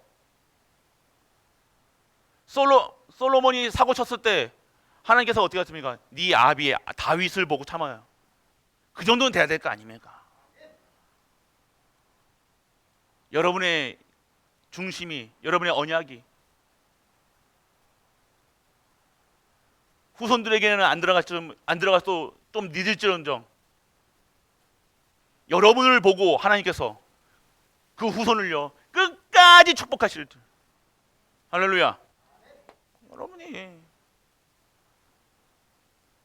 솔로몬이 사고 쳤을 때 하나님께서 어떻게 했습니까? 네 아비 다윗을 보고 참아요. 그 정도는 돼야 될 거 아닙니까? 여러분의 중심이, 여러분의 언약이 후손들에게는 안 들어가서 좀 늦을지언정 여러분을 보고 하나님께서 그 후손을요 끝까지 축복하실 줄. 할렐루야.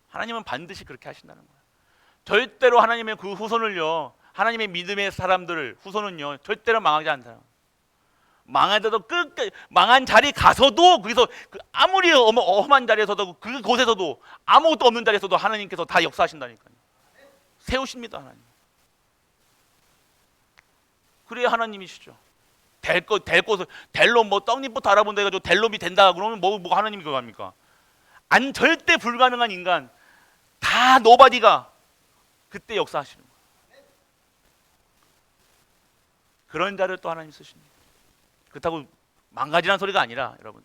하나님은 반드시 그렇게 하신다는 거예요. 절대로 하나님의 그 후손을요, 하나님의 믿음의 사람들을 후손은요 절대로 망하지 않아요. 망하더라도 끝까지 망한 자리 가서도 거기서 아무리 험한 자리에서도 그곳에서도 아무것도 없는 자리에서도 하나님께서 다 역사하신다니까요. 세우십니다 하나님. 그래야 하나님이시죠. 될 것을 델롬 떡잎부터 알아본다 해가지고 델롬이 된다 그러면 뭐 하나님이 그거 합니까? 절대 불가능한 인간 다 노바디가 그때 역사하시는 거예요. 그런 자를 또 하나님 쓰십니다. 그렇다고 망가지라는 소리가 아니라 여러분.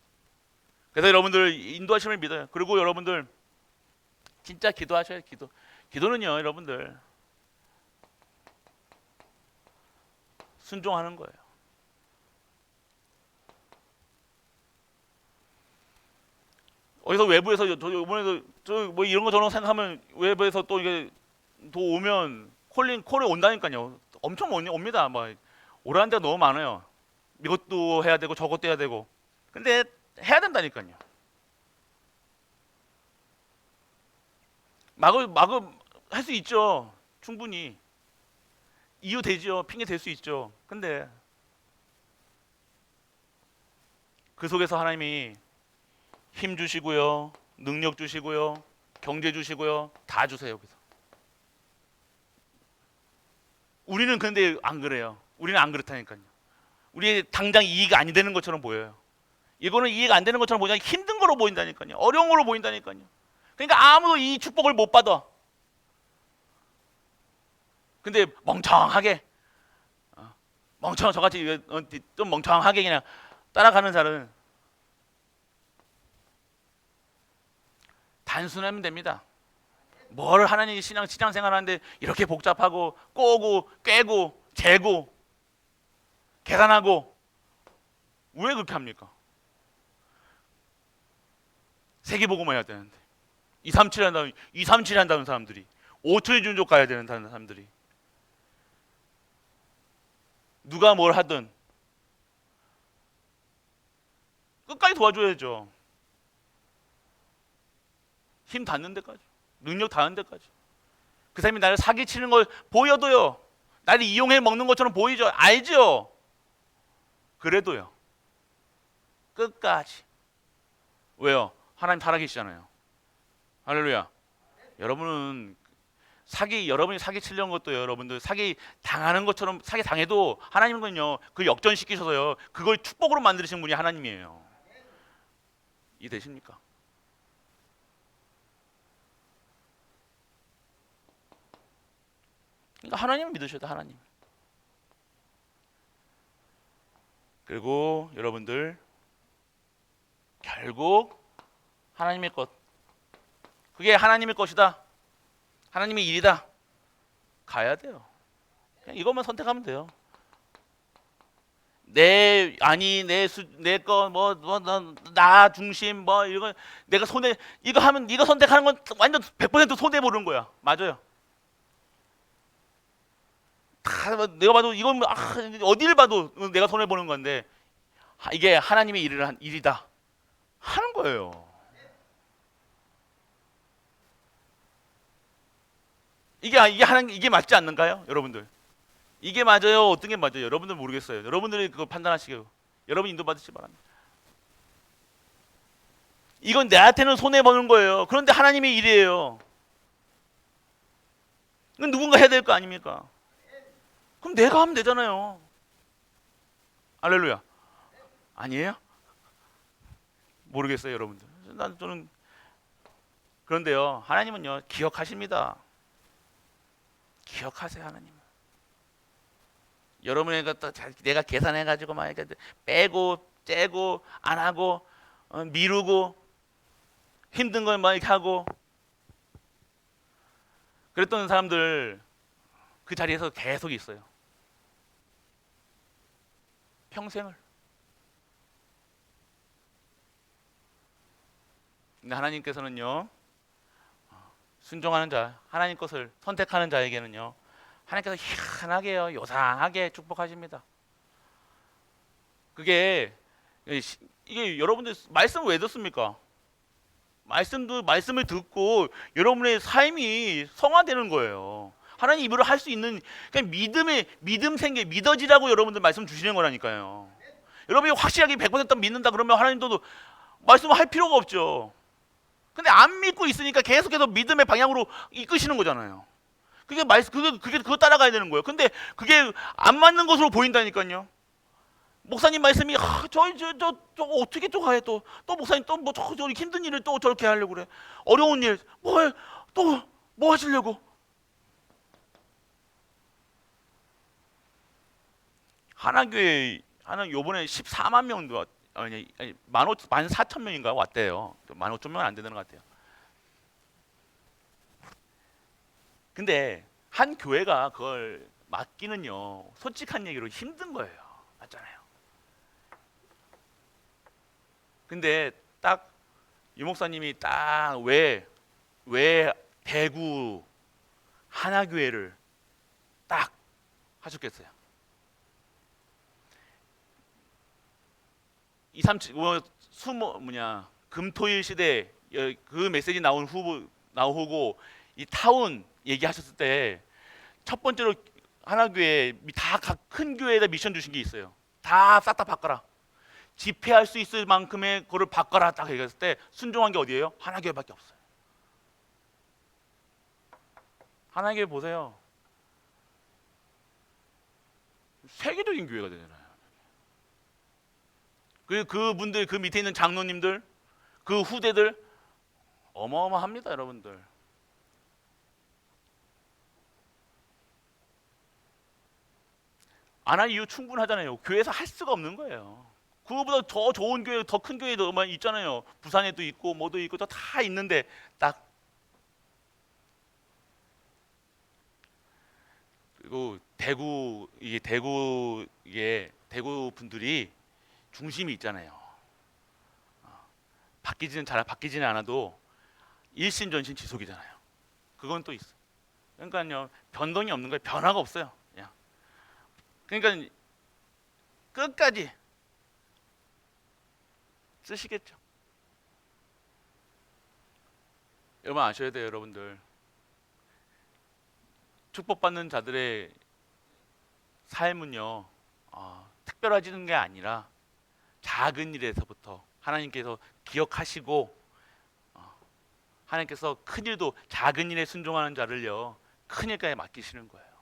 그래서 여러분들 인도하심을 믿어요. 그리고 여러분들 진짜 기도하셔야 기도. 기도는요, 여러분들 순종하는 거예요. 어디서 외부에서 이번에도 뭐 이런 거 저런 거 생각하면 외부에서 또 이게 또 오면 콜이 온다니까요. 엄청 옵니다. 막 오라는 데가 너무 많아요. 이것도 해야 되고 저것도 해야 되고. 근데 해야 된다니까요. 마구 할 수 있죠. 충분히 이유 되죠. 핑계 될 수 있죠. 근데 그 속에서 하나님이 힘 주시고요, 능력 주시고요, 경제 주시고요, 다 주세요. 여기서 우리는 근데 안 그래요. 우리는 안 그렇다니까요. 우리 당장 이익이 안 되는 것처럼 보여요. 이거는 이익 안 되는 것처럼 보이니까 힘든 거로 보인다니까요. 어려운 거로 보인다니까요. 그러니까 아무도 이 축복을 못 받아. 근데 멍청하게 저같이 좀 멍청하게 그냥 따라가는 자는 단순하면 됩니다. 뭘 하나님 신앙생활 하는데 이렇게 복잡하고 꼬고 꿰고 재고 계산하고 왜 그렇게 합니까? 세계복음을 해야 되는데 237 한다는 사람들이 5천의 준족 가야 되는 사람들이 누가 뭘 하든 끝까지 도와줘야죠. 힘 닿는 데까지, 능력 닿는 데까지. 그 사람이 나를 사기치는 걸 보여도요, 나를 이용해 먹는 것처럼 보이죠, 알죠? 그래도요, 끝까지. 왜요? 하나님 살아계시잖아요. 할렐루야. 여러분은 여러분이 사기 치려는 것도 여러분들 사기 당하는 것처럼 사기 당해도 하나님은요, 그 역전시키셔서요, 그걸 축복으로 만드시는 분이 하나님이에요. 이해되십니까? 그러니까 하나님을 믿으셔야 돼, 하나님. 그리고 여러분들 결국 하나님의 것, 그게 하나님의 것이다, 하나님의 일이다, 가야 돼요. 그냥 이것만 선택하면 돼요. 나 중심 뭐 이거 내가 손해, 이거 하면 이거 선택하는 건 완전 100% 손해 보는 거야. 맞아요. 다 내가 봐도 이건 어디를 봐도 내가 손해 보는 건데, 이게 하나님의 일이다 하는 거예요. 이게 맞지 않는가요, 여러분들? 이게 맞아요? 어떤 게 맞아요? 여러분들 모르겠어요. 여러분들이 그거 판단하시고 여러분 인도받으시기 바랍니다. 이건 내한테는 손해 보는 거예요. 그런데 하나님의 일이에요. 이건 누군가 해야 될 거 아닙니까? 그럼 내가 하면 되잖아요. 할렐루야. 아니에요? 모르겠어요, 여러분들. 저는 그런데요, 하나님은요, 기억하십니다. 기억하세요, 하나님. 여러분의 것도 내가 계산해가지고 막 이렇게 빼고 째고 안 하고 미루고 힘든 걸 막 이렇게 하고 그랬던 사람들 그 자리에서 계속 있어요. 평생을. 근데 하나님께서는요, 순종하는 자, 하나님 것을 선택하는 자에게는요, 하나님께서 희한하게요, 요상하게 축복하십니다. 이게 여러분들 말씀 왜 듣습니까? 말씀을 듣고 여러분의 삶이 성화되는 거예요. 하나님 입으로 할 수 있는, 그냥 믿음 생겨 믿어지라고 여러분들 말씀 주시는 거라니까요. 여러분이 확실하게 100% 믿는다 그러면 하나님도 말씀을 할 필요가 없죠. 근데 안 믿고 있으니까 계속해서 믿음의 방향으로 이끄시는 거잖아요. 그거 따라가야 되는 거예요. 근데 그게 안 맞는 것으로 보인다니까요. 목사님 말씀이 저 어떻게 또 가요? 또 목사님 또 뭐 저 힘든 일을 또 저렇게 하려고 그래. 어려운 일 또 뭐 하시려고? 하나교회 요번에 14만 명도 아니 14,000명인가 왔대요. 15,000명은 안 되는 것 같아요. 근데 한 교회가 그걸 맡기는요, 솔직한 얘기로 힘든 거예요. 맞잖아요. 근데 딱 유 목사님이 딱 왜 대구 하나교회를 딱 하셨겠어요? 237 금토일 시대 그 메시지 나오고 이 타운 얘기하셨을 때 첫 번째로 하나교회 다 각 큰 교회에다 미션 주신 게 있어요. 다 싹 다 바꿔라. 집회할 수 있을 만큼의 거를 바꿔라 딱 얘기했을 때 순종한 게 어디예요? 하나교회밖에 없어요. 하나교회 보세요. 세계적인 교회가 되잖아요. 그분들 그 밑에 있는 장로님들 그 후대들 어마어마합니다, 여러분들. 안 할 이유 충분하잖아요. 교회에서 할 수가 없는 거예요. 그거보다 더 좋은 교회, 더 큰 교회도 있잖아요. 부산에도 있고 뭐도 있고 다 있는데 딱. 그리고 대구 분들이 중심이 있잖아요. 바뀌지는 않아도 일신전신 지속이잖아요. 그건 또 있어. 그러니까요, 변동이 없는 거예요. 변화가 없어요. 그냥. 그러니까 끝까지 쓰시겠죠. 여러분 아셔야 돼요, 여러분들. 축복받는 자들의 삶은요, 특별해지는 게 아니라 작은 일에서부터 하나님께서 기억하시고, 하나님께서 큰 일도 작은 일에 순종하는 자를요, 큰 일까지 맡기시는 거예요.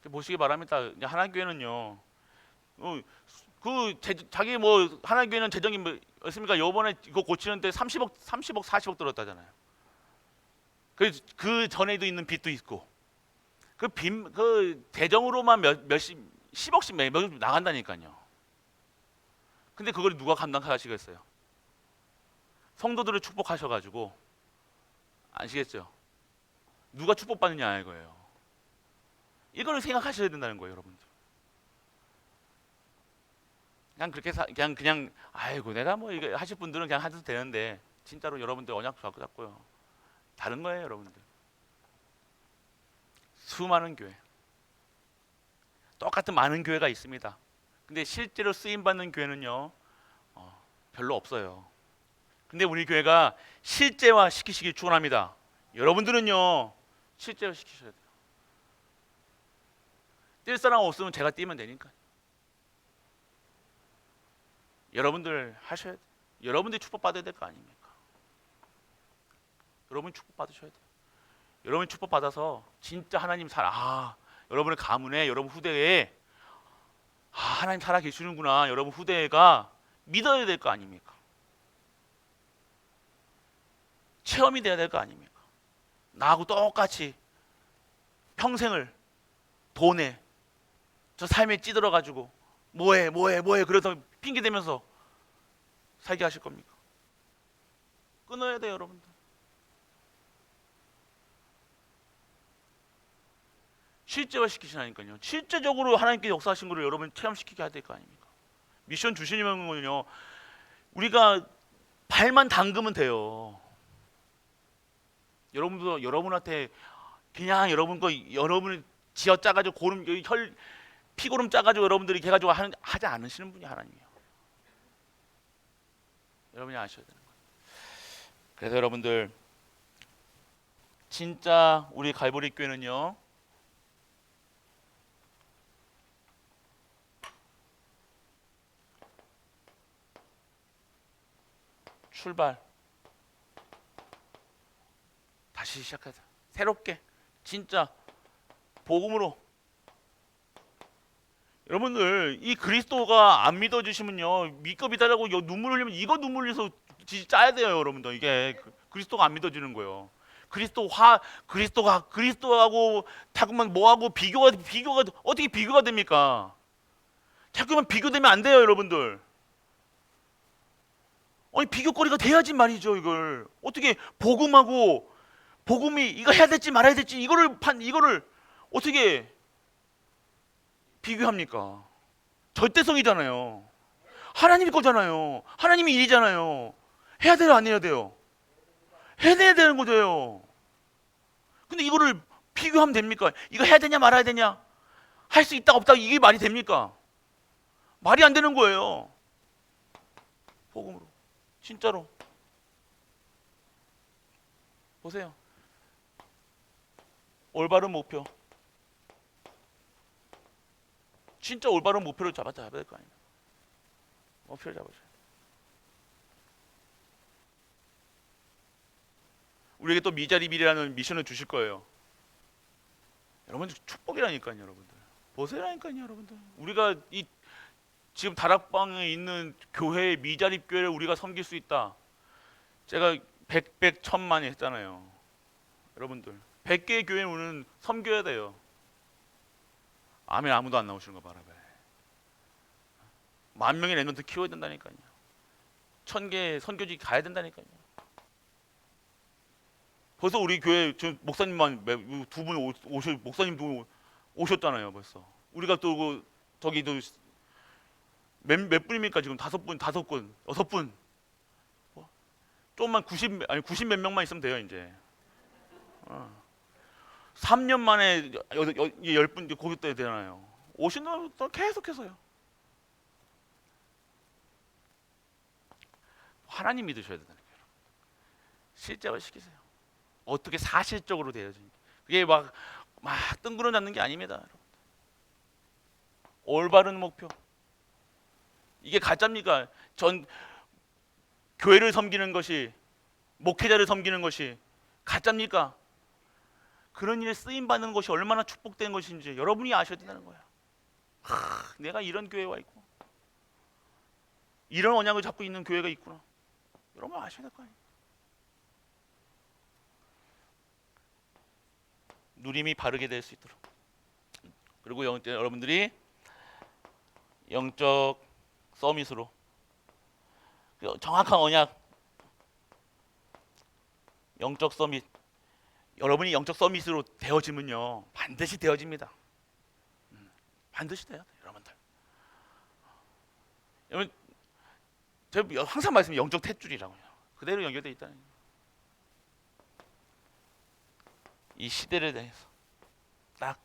보시기 바랍니다. 하나님 교회는요, 자기 뭐 하나님 교회는 재정이 뭐 있습니까? 요번에 이거 고치는데 30억 40억 들었다잖아요. 그 전에도 있는 빚도 있고, 그 재정으로만 몇십 10억씩 몇 나간다니까요. 근데 그걸 누가 감당하시겠어요? 성도들을 축복하셔가지고, 아시겠죠? 누가 축복받느냐 이거예요. 이걸 생각하셔야 된다는 거예요, 여러분들. 그냥 그렇게 그냥 아이고 내가 뭐 이거 하실 분들은 그냥 하셔도 되는데, 진짜로 여러분들 언약 잡고요. 다른 거예요, 여러분들. 수많은 교회, 똑같은 많은 교회가 있습니다. 근데 실제로 쓰임 받는 교회는요, 별로 없어요. 근데 우리 교회가 실제화 시키시길 축원합니다. 여러분들은요, 실제화 시키셔야 돼요. 뛸 사람 없으면 제가 뛰면 되니까. 여러분들 하셔야 돼요. 여러분들이 축복받아야 될 거 아닙니까? 여러분 축복받으셔야 돼요. 여러분 축복받아서 진짜 하나님 여러분의 가문에, 여러분 후대에 하나님 살아 계시는구나, 여러분 후대가 믿어야 될 거 아닙니까? 체험이 돼야 될 거 아닙니까? 나하고 똑같이 평생을 돈에, 저 삶에 찌들어가지고 뭐해 그래서 핑계대면서 살게 하실 겁니까? 끊어야 돼요, 여러분들. 실제화 시키시라니까요. 실제적으로 하나님께 역사하신 거를 여러분 체험시키게 해야 될 거 아닙니까? 미션 주시면은요, 우리가 발만 담그면 돼요. 여러분도 여러분한테 그냥 여러분을 지어 짜가지고 피고름 짜가지고 여러분들이 이렇게 해가지고 하지 않으시는 분이 하나님이에요. 여러분이 아셔야 되는 거예요. 그래서 여러분들, 진짜 우리 갈보리 교회는요, 출발, 다시 시작하자. 새롭게, 진짜 복음으로. 여러분들, 이 그리스도가 안 믿어지시면요, 믿고 믿으라고 눈물 흘리면 이거 눈물 흘려서 짜야 돼요, 여러분들. 이게 그리스도가 안 믿어지는 거예요. 그리스도하고 자꾸만 뭐하고 비교가 어떻게 비교가 됩니까? 자꾸만 비교되면 안 돼요, 여러분들. 아니, 비교거리가 돼야지 말이죠. 이걸 어떻게 복음이 이거 해야 될지 말아야 될지 이거를 어떻게 비교합니까? 절대성이잖아요. 하나님 거잖아요. 하나님의 일이잖아요. 해야 돼요, 안 해야 돼요? 해내야 되는 거죠. 근데 이거를 비교하면 됩니까? 이거 해야 되냐 말아야 되냐? 할 수 있다 없다, 이게 말이 됩니까? 말이 안 되는 거예요. 복음으로, 진짜로. 보세요. 올바른 목표, 진짜 올바른 목표를 잡아야 될 거 아니에요. 목표를 잡으셔야 돼요. 우리에게 또 미자립이라는 미션을 주실 거예요. 여러분들 축복이라니까요, 여러분들. 보세요라니까요, 여러분들. 우리가 지금 다락방에 있는 교회의 미자립 교회를 우리가 섬길 수 있다. 제가 100, 1000만이 했잖아요. 여러분들 100개의 교회는 우리는 섬겨야 돼요. 아멘. 아무도 안 나오시는 거 봐라. 10,000명의 랩런트 키워야 된다니까요. 1000개 선교지 가야 된다니까요. 벌써 우리 교회 지금 목사님만 두 분 목사님도 오셨잖아요. 벌써 우리가 또 저기도 몇 분입니까 지금? 5분, 5분, 6분. 조금만 90 몇 명만 있으면 돼요 이제. 3년 만에 10분 고교 때 되잖아요. 오시는 분 계속해서요. 하나님 믿으셔야 된다는 거예요. 실제화 시키세요. 어떻게 사실적으로 되어지는지. 그게 막 뜬구름 잡는 게 아닙니다. 올바른 목표. 이게 가짜입니까? 전 교회를 섬기는 것이, 목회자를 섬기는 것이 가짜입니까? 그런 일에 쓰임 받는 것이 얼마나 축복된 것인지 여러분이 아셔야 된다는 거야. 내가 이런 교회에 와 있고 이런 언약을 잡고 있는 교회가 있구나. 여러분 아셔야 될 거 아니에요. 누림이 바르게 될 수 있도록. 그리고 여러분들이 영적 서밋으로 정확한 언약, 영적 서밋. 여러분이 영적 서밋으로 되어지면요 반드시 되어집니다. 반드시 돼요, 여러분들. 여러분, 제가 항상 말씀이 영적 탯줄이라고요. 그대로 연결되어 있다는 거예요. 이 시대를 대해서 딱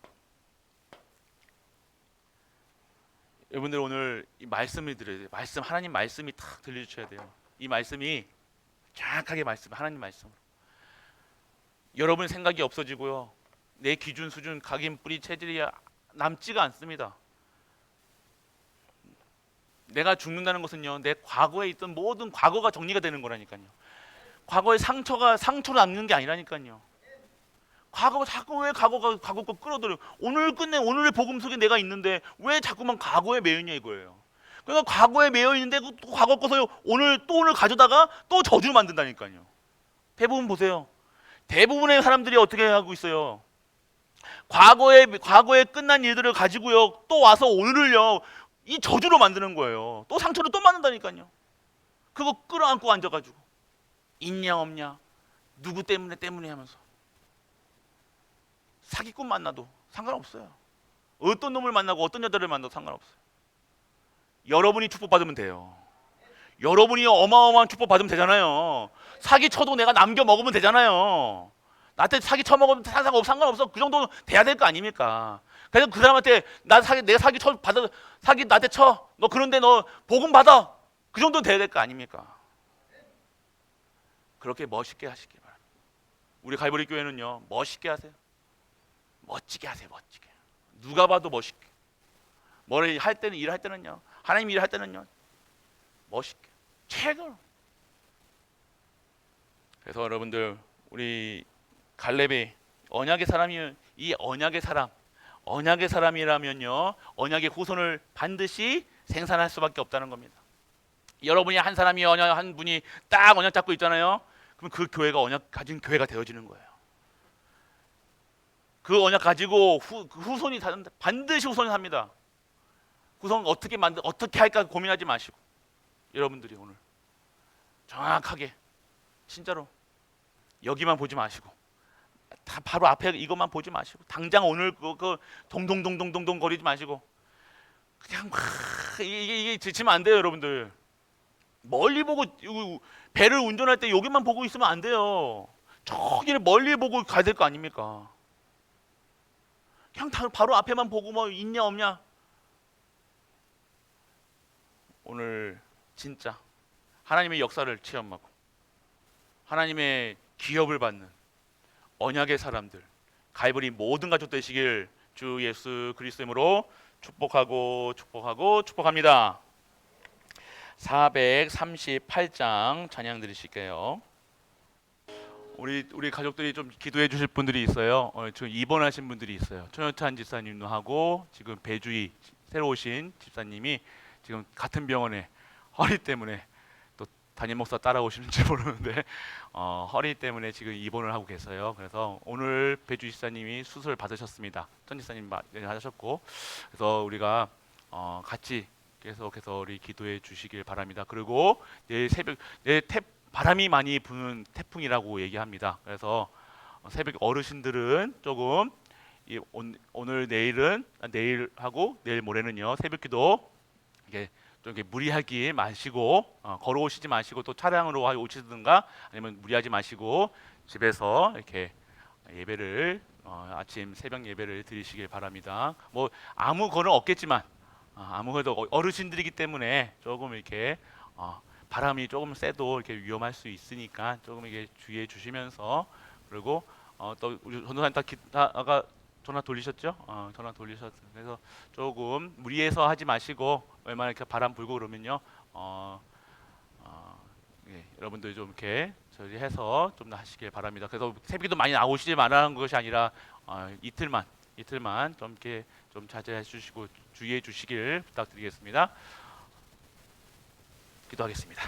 여러분들 오늘 이 말씀을 들어야 돼요. 말씀, 하나님 말씀이 딱 들려주셔야 돼요. 이 말씀이 정확하게 말씀, 하나님 말씀으로. 여러분 생각이 없어지고요. 내 기준, 수준, 각인, 뿌리, 체질이 남지가 않습니다. 내가 죽는다는 것은요, 내 과거에 있던 모든 과거가 정리가 되는 거라니까요. 과거의 상처로 남는 게 아니라니까요. 자꾸 왜 과거 거 끌어들여? 오늘 끝내 오늘의 복음 속에 내가 있는데 왜 자꾸만 과거에 매여 있냐 이거예요. 그러니까 과거에 매여 있는데 또 과거 거서 오늘 가져다가 또 저주를 만든다니까요. 대부분 보세요. 대부분의 사람들이 어떻게 하고 있어요? 과거에 끝난 일들을 가지고요, 또 와서 오늘을요 이 저주로 만드는 거예요. 또 상처를 또 만든다니까요. 그거 끌어안고 앉아가지고 있냐 없냐, 누구 때문에 하면서. 사기꾼 만나도 상관없어요. 어떤 놈을 만나고 어떤 여자를 만나도 상관없어요. 여러분이 축복받으면 돼요. 여러분이 어마어마한 축복 받으면 되잖아요. 사기 쳐도 내가 남겨 먹으면 되잖아요. 나한테 사기 쳐먹으면 상관없어. 그 정도 돼야 될 거 아닙니까? 그래서 그 사람한테 내가 사기 나한테 쳐. 너 그런데 너 복음 받아. 그 정도 돼야 될 거 아닙니까? 그렇게 멋있게 하시기 바랍니다. 우리 갈보리 교회는요, 멋있게 하세요. 멋지게 하세요. 멋지게. 누가 봐도 멋있게. 뭐를 할 때는, 일할 때는요, 하나님 일할 때는요, 멋있게, 최고로. 그래서 여러분들, 우리 갈렙이 언약의 사람이면, 이 언약의 사람이라면요, 언약의 후손을 반드시 생산할 수밖에 없다는 겁니다. 여러분이 한 사람이 한 분이 딱 언약 잡고 있잖아요. 그럼 그 교회가 언약 가진 교회가 되어지는 거예요. 그 언약 가지고 후손이 반드시 후손이 삽니다. 후손 어떻게 할까 고민하지 마시고, 여러분들이 오늘 정확하게 진짜로 여기만 보지 마시고, 다 바로 앞에 이것만 보지 마시고, 당장 오늘 그 동동동동동동 거리지 마시고, 그냥 막 이게 지치면 안 돼요, 여러분들. 멀리 보고, 배를 운전할 때 여기만 보고 있으면 안 돼요. 저기를 멀리 보고 가야 될 거 아닙니까? 그냥 바로 앞에만 보고 뭐 있냐 없냐. 오늘 진짜 하나님의 역사를 체험하고 하나님의 기업을 받는 언약의 사람들, 갈보리 모든 가족 되시길 주 예수 그리스도 이름으로 축복합니다. 438장 찬양 드리실게요. 우리 가족들이 좀 기도해 주실 분들이 있어요. 지금 입원하신 분들이 있어요. 천여찬 집사님도 하고, 지금 배주희 새로 오신 집사님이 지금 같은 병원에 허리 때문에, 또 담임 목사 따라오시는지 모르는데 허리 때문에 지금 입원을 하고 계세요. 그래서 오늘 배주희 집사님이 수술 받으셨습니다. 천 집사님 하셨고, 그래서 우리가 같이 계속해서 우리 기도해 주시길 바랍니다. 그리고 내일 바람이 많이 부는 태풍이라고 얘기합니다. 그래서 새벽 어르신들은 조금 오늘 내일하고 내일 모레는요, 새벽기도 이게 좀 이렇게 무리하지 마시고, 걸어오시지 마시고 또 차량으로 오시든가 아니면 무리하지 마시고 집에서 이렇게 예배를 아침 새벽 예배를 드리시길 바랍니다. 뭐 아무 거는 없겠지만, 아무래도 어르신들이기 때문에 조금 이렇게 바람이 조금 세도 이렇게 위험할 수 있으니까 조금 이게 주의해 주시면서, 그리고 또 우리 전도사님 아까 전화 돌리셨죠? 전화 돌리셨. 그래서 조금 무리해서 하지 마시고 얼마나 이렇게 바람 불고 그러면요. 예, 여러분들 좀 이렇게 저기해서 좀 더 하시길 바랍니다. 그래서 새벽에도 많이 나오시지 말라는 것이 아니라 이틀만 좀 이렇게 좀 자제해 주시고 주의해 주시길 부탁드리겠습니다. 기도하겠습니다.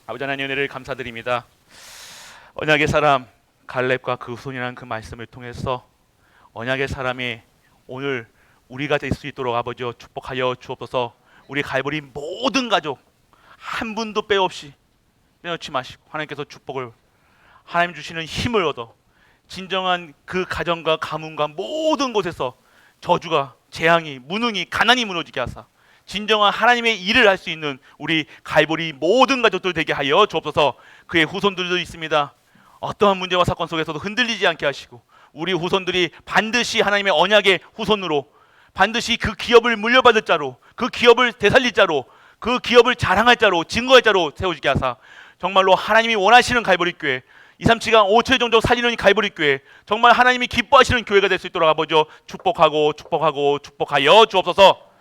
아버지 하나님, 은혜를 감사드립니다. 언약의 사람 갈렙과 그 후손이라는 그 말씀을 통해서 언약의 사람이 오늘 우리가 될 수 있도록 아버지여 축복하여 주옵소서. 우리 갈보리 모든 가족 한 분도 빼없이 빼놓지 마시고 하나님께서 축복을, 하나님 주시는 힘을 얻어 진정한 그 가정과 가문과 모든 곳에서 저주가, 재앙이, 무능이, 가난이 무너지게 하사 진정한 하나님의 일을 할 수 있는 우리 갈보리 모든 가족들 되게 하여 주옵소서. 그의 후손들도 있습니다. 어떠한 문제와 사건 속에서도 흔들리지 않게 하시고 우리 후손들이 반드시 하나님의 언약의 후손으로, 반드시 그 기업을 물려받을 자로, 그 기업을 되살릴 자로, 그 기업을 자랑할 자로, 증거할 자로 세워지게 하사 정말로 하나님이 원하시는 갈보리 교회, 237강 5천 정도 살리는 갈보리 교회, 정말 하나님이 기뻐하시는 교회가 될 수 있도록 아버지 축복하여 주옵소서.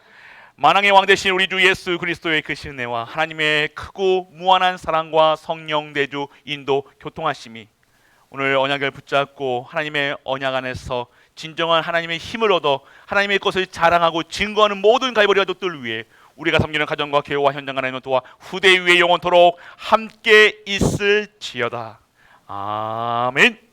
만왕의 왕 되신 우리 주 예수 그리스도의 그 신혜와 하나님의 크고 무한한 사랑과 성령 내주 인도 교통하심이 오늘 언약을 붙잡고 하나님의 언약 안에서 진정한 하나님의 힘을 얻어 하나님의 것을 자랑하고 증거하는 모든 갈보리 가족들 위해 우리가 섬기는 가정과 교회와 현장 하나님을 도와 후대 위에 영원토록 함께 있을지어다. 아멘.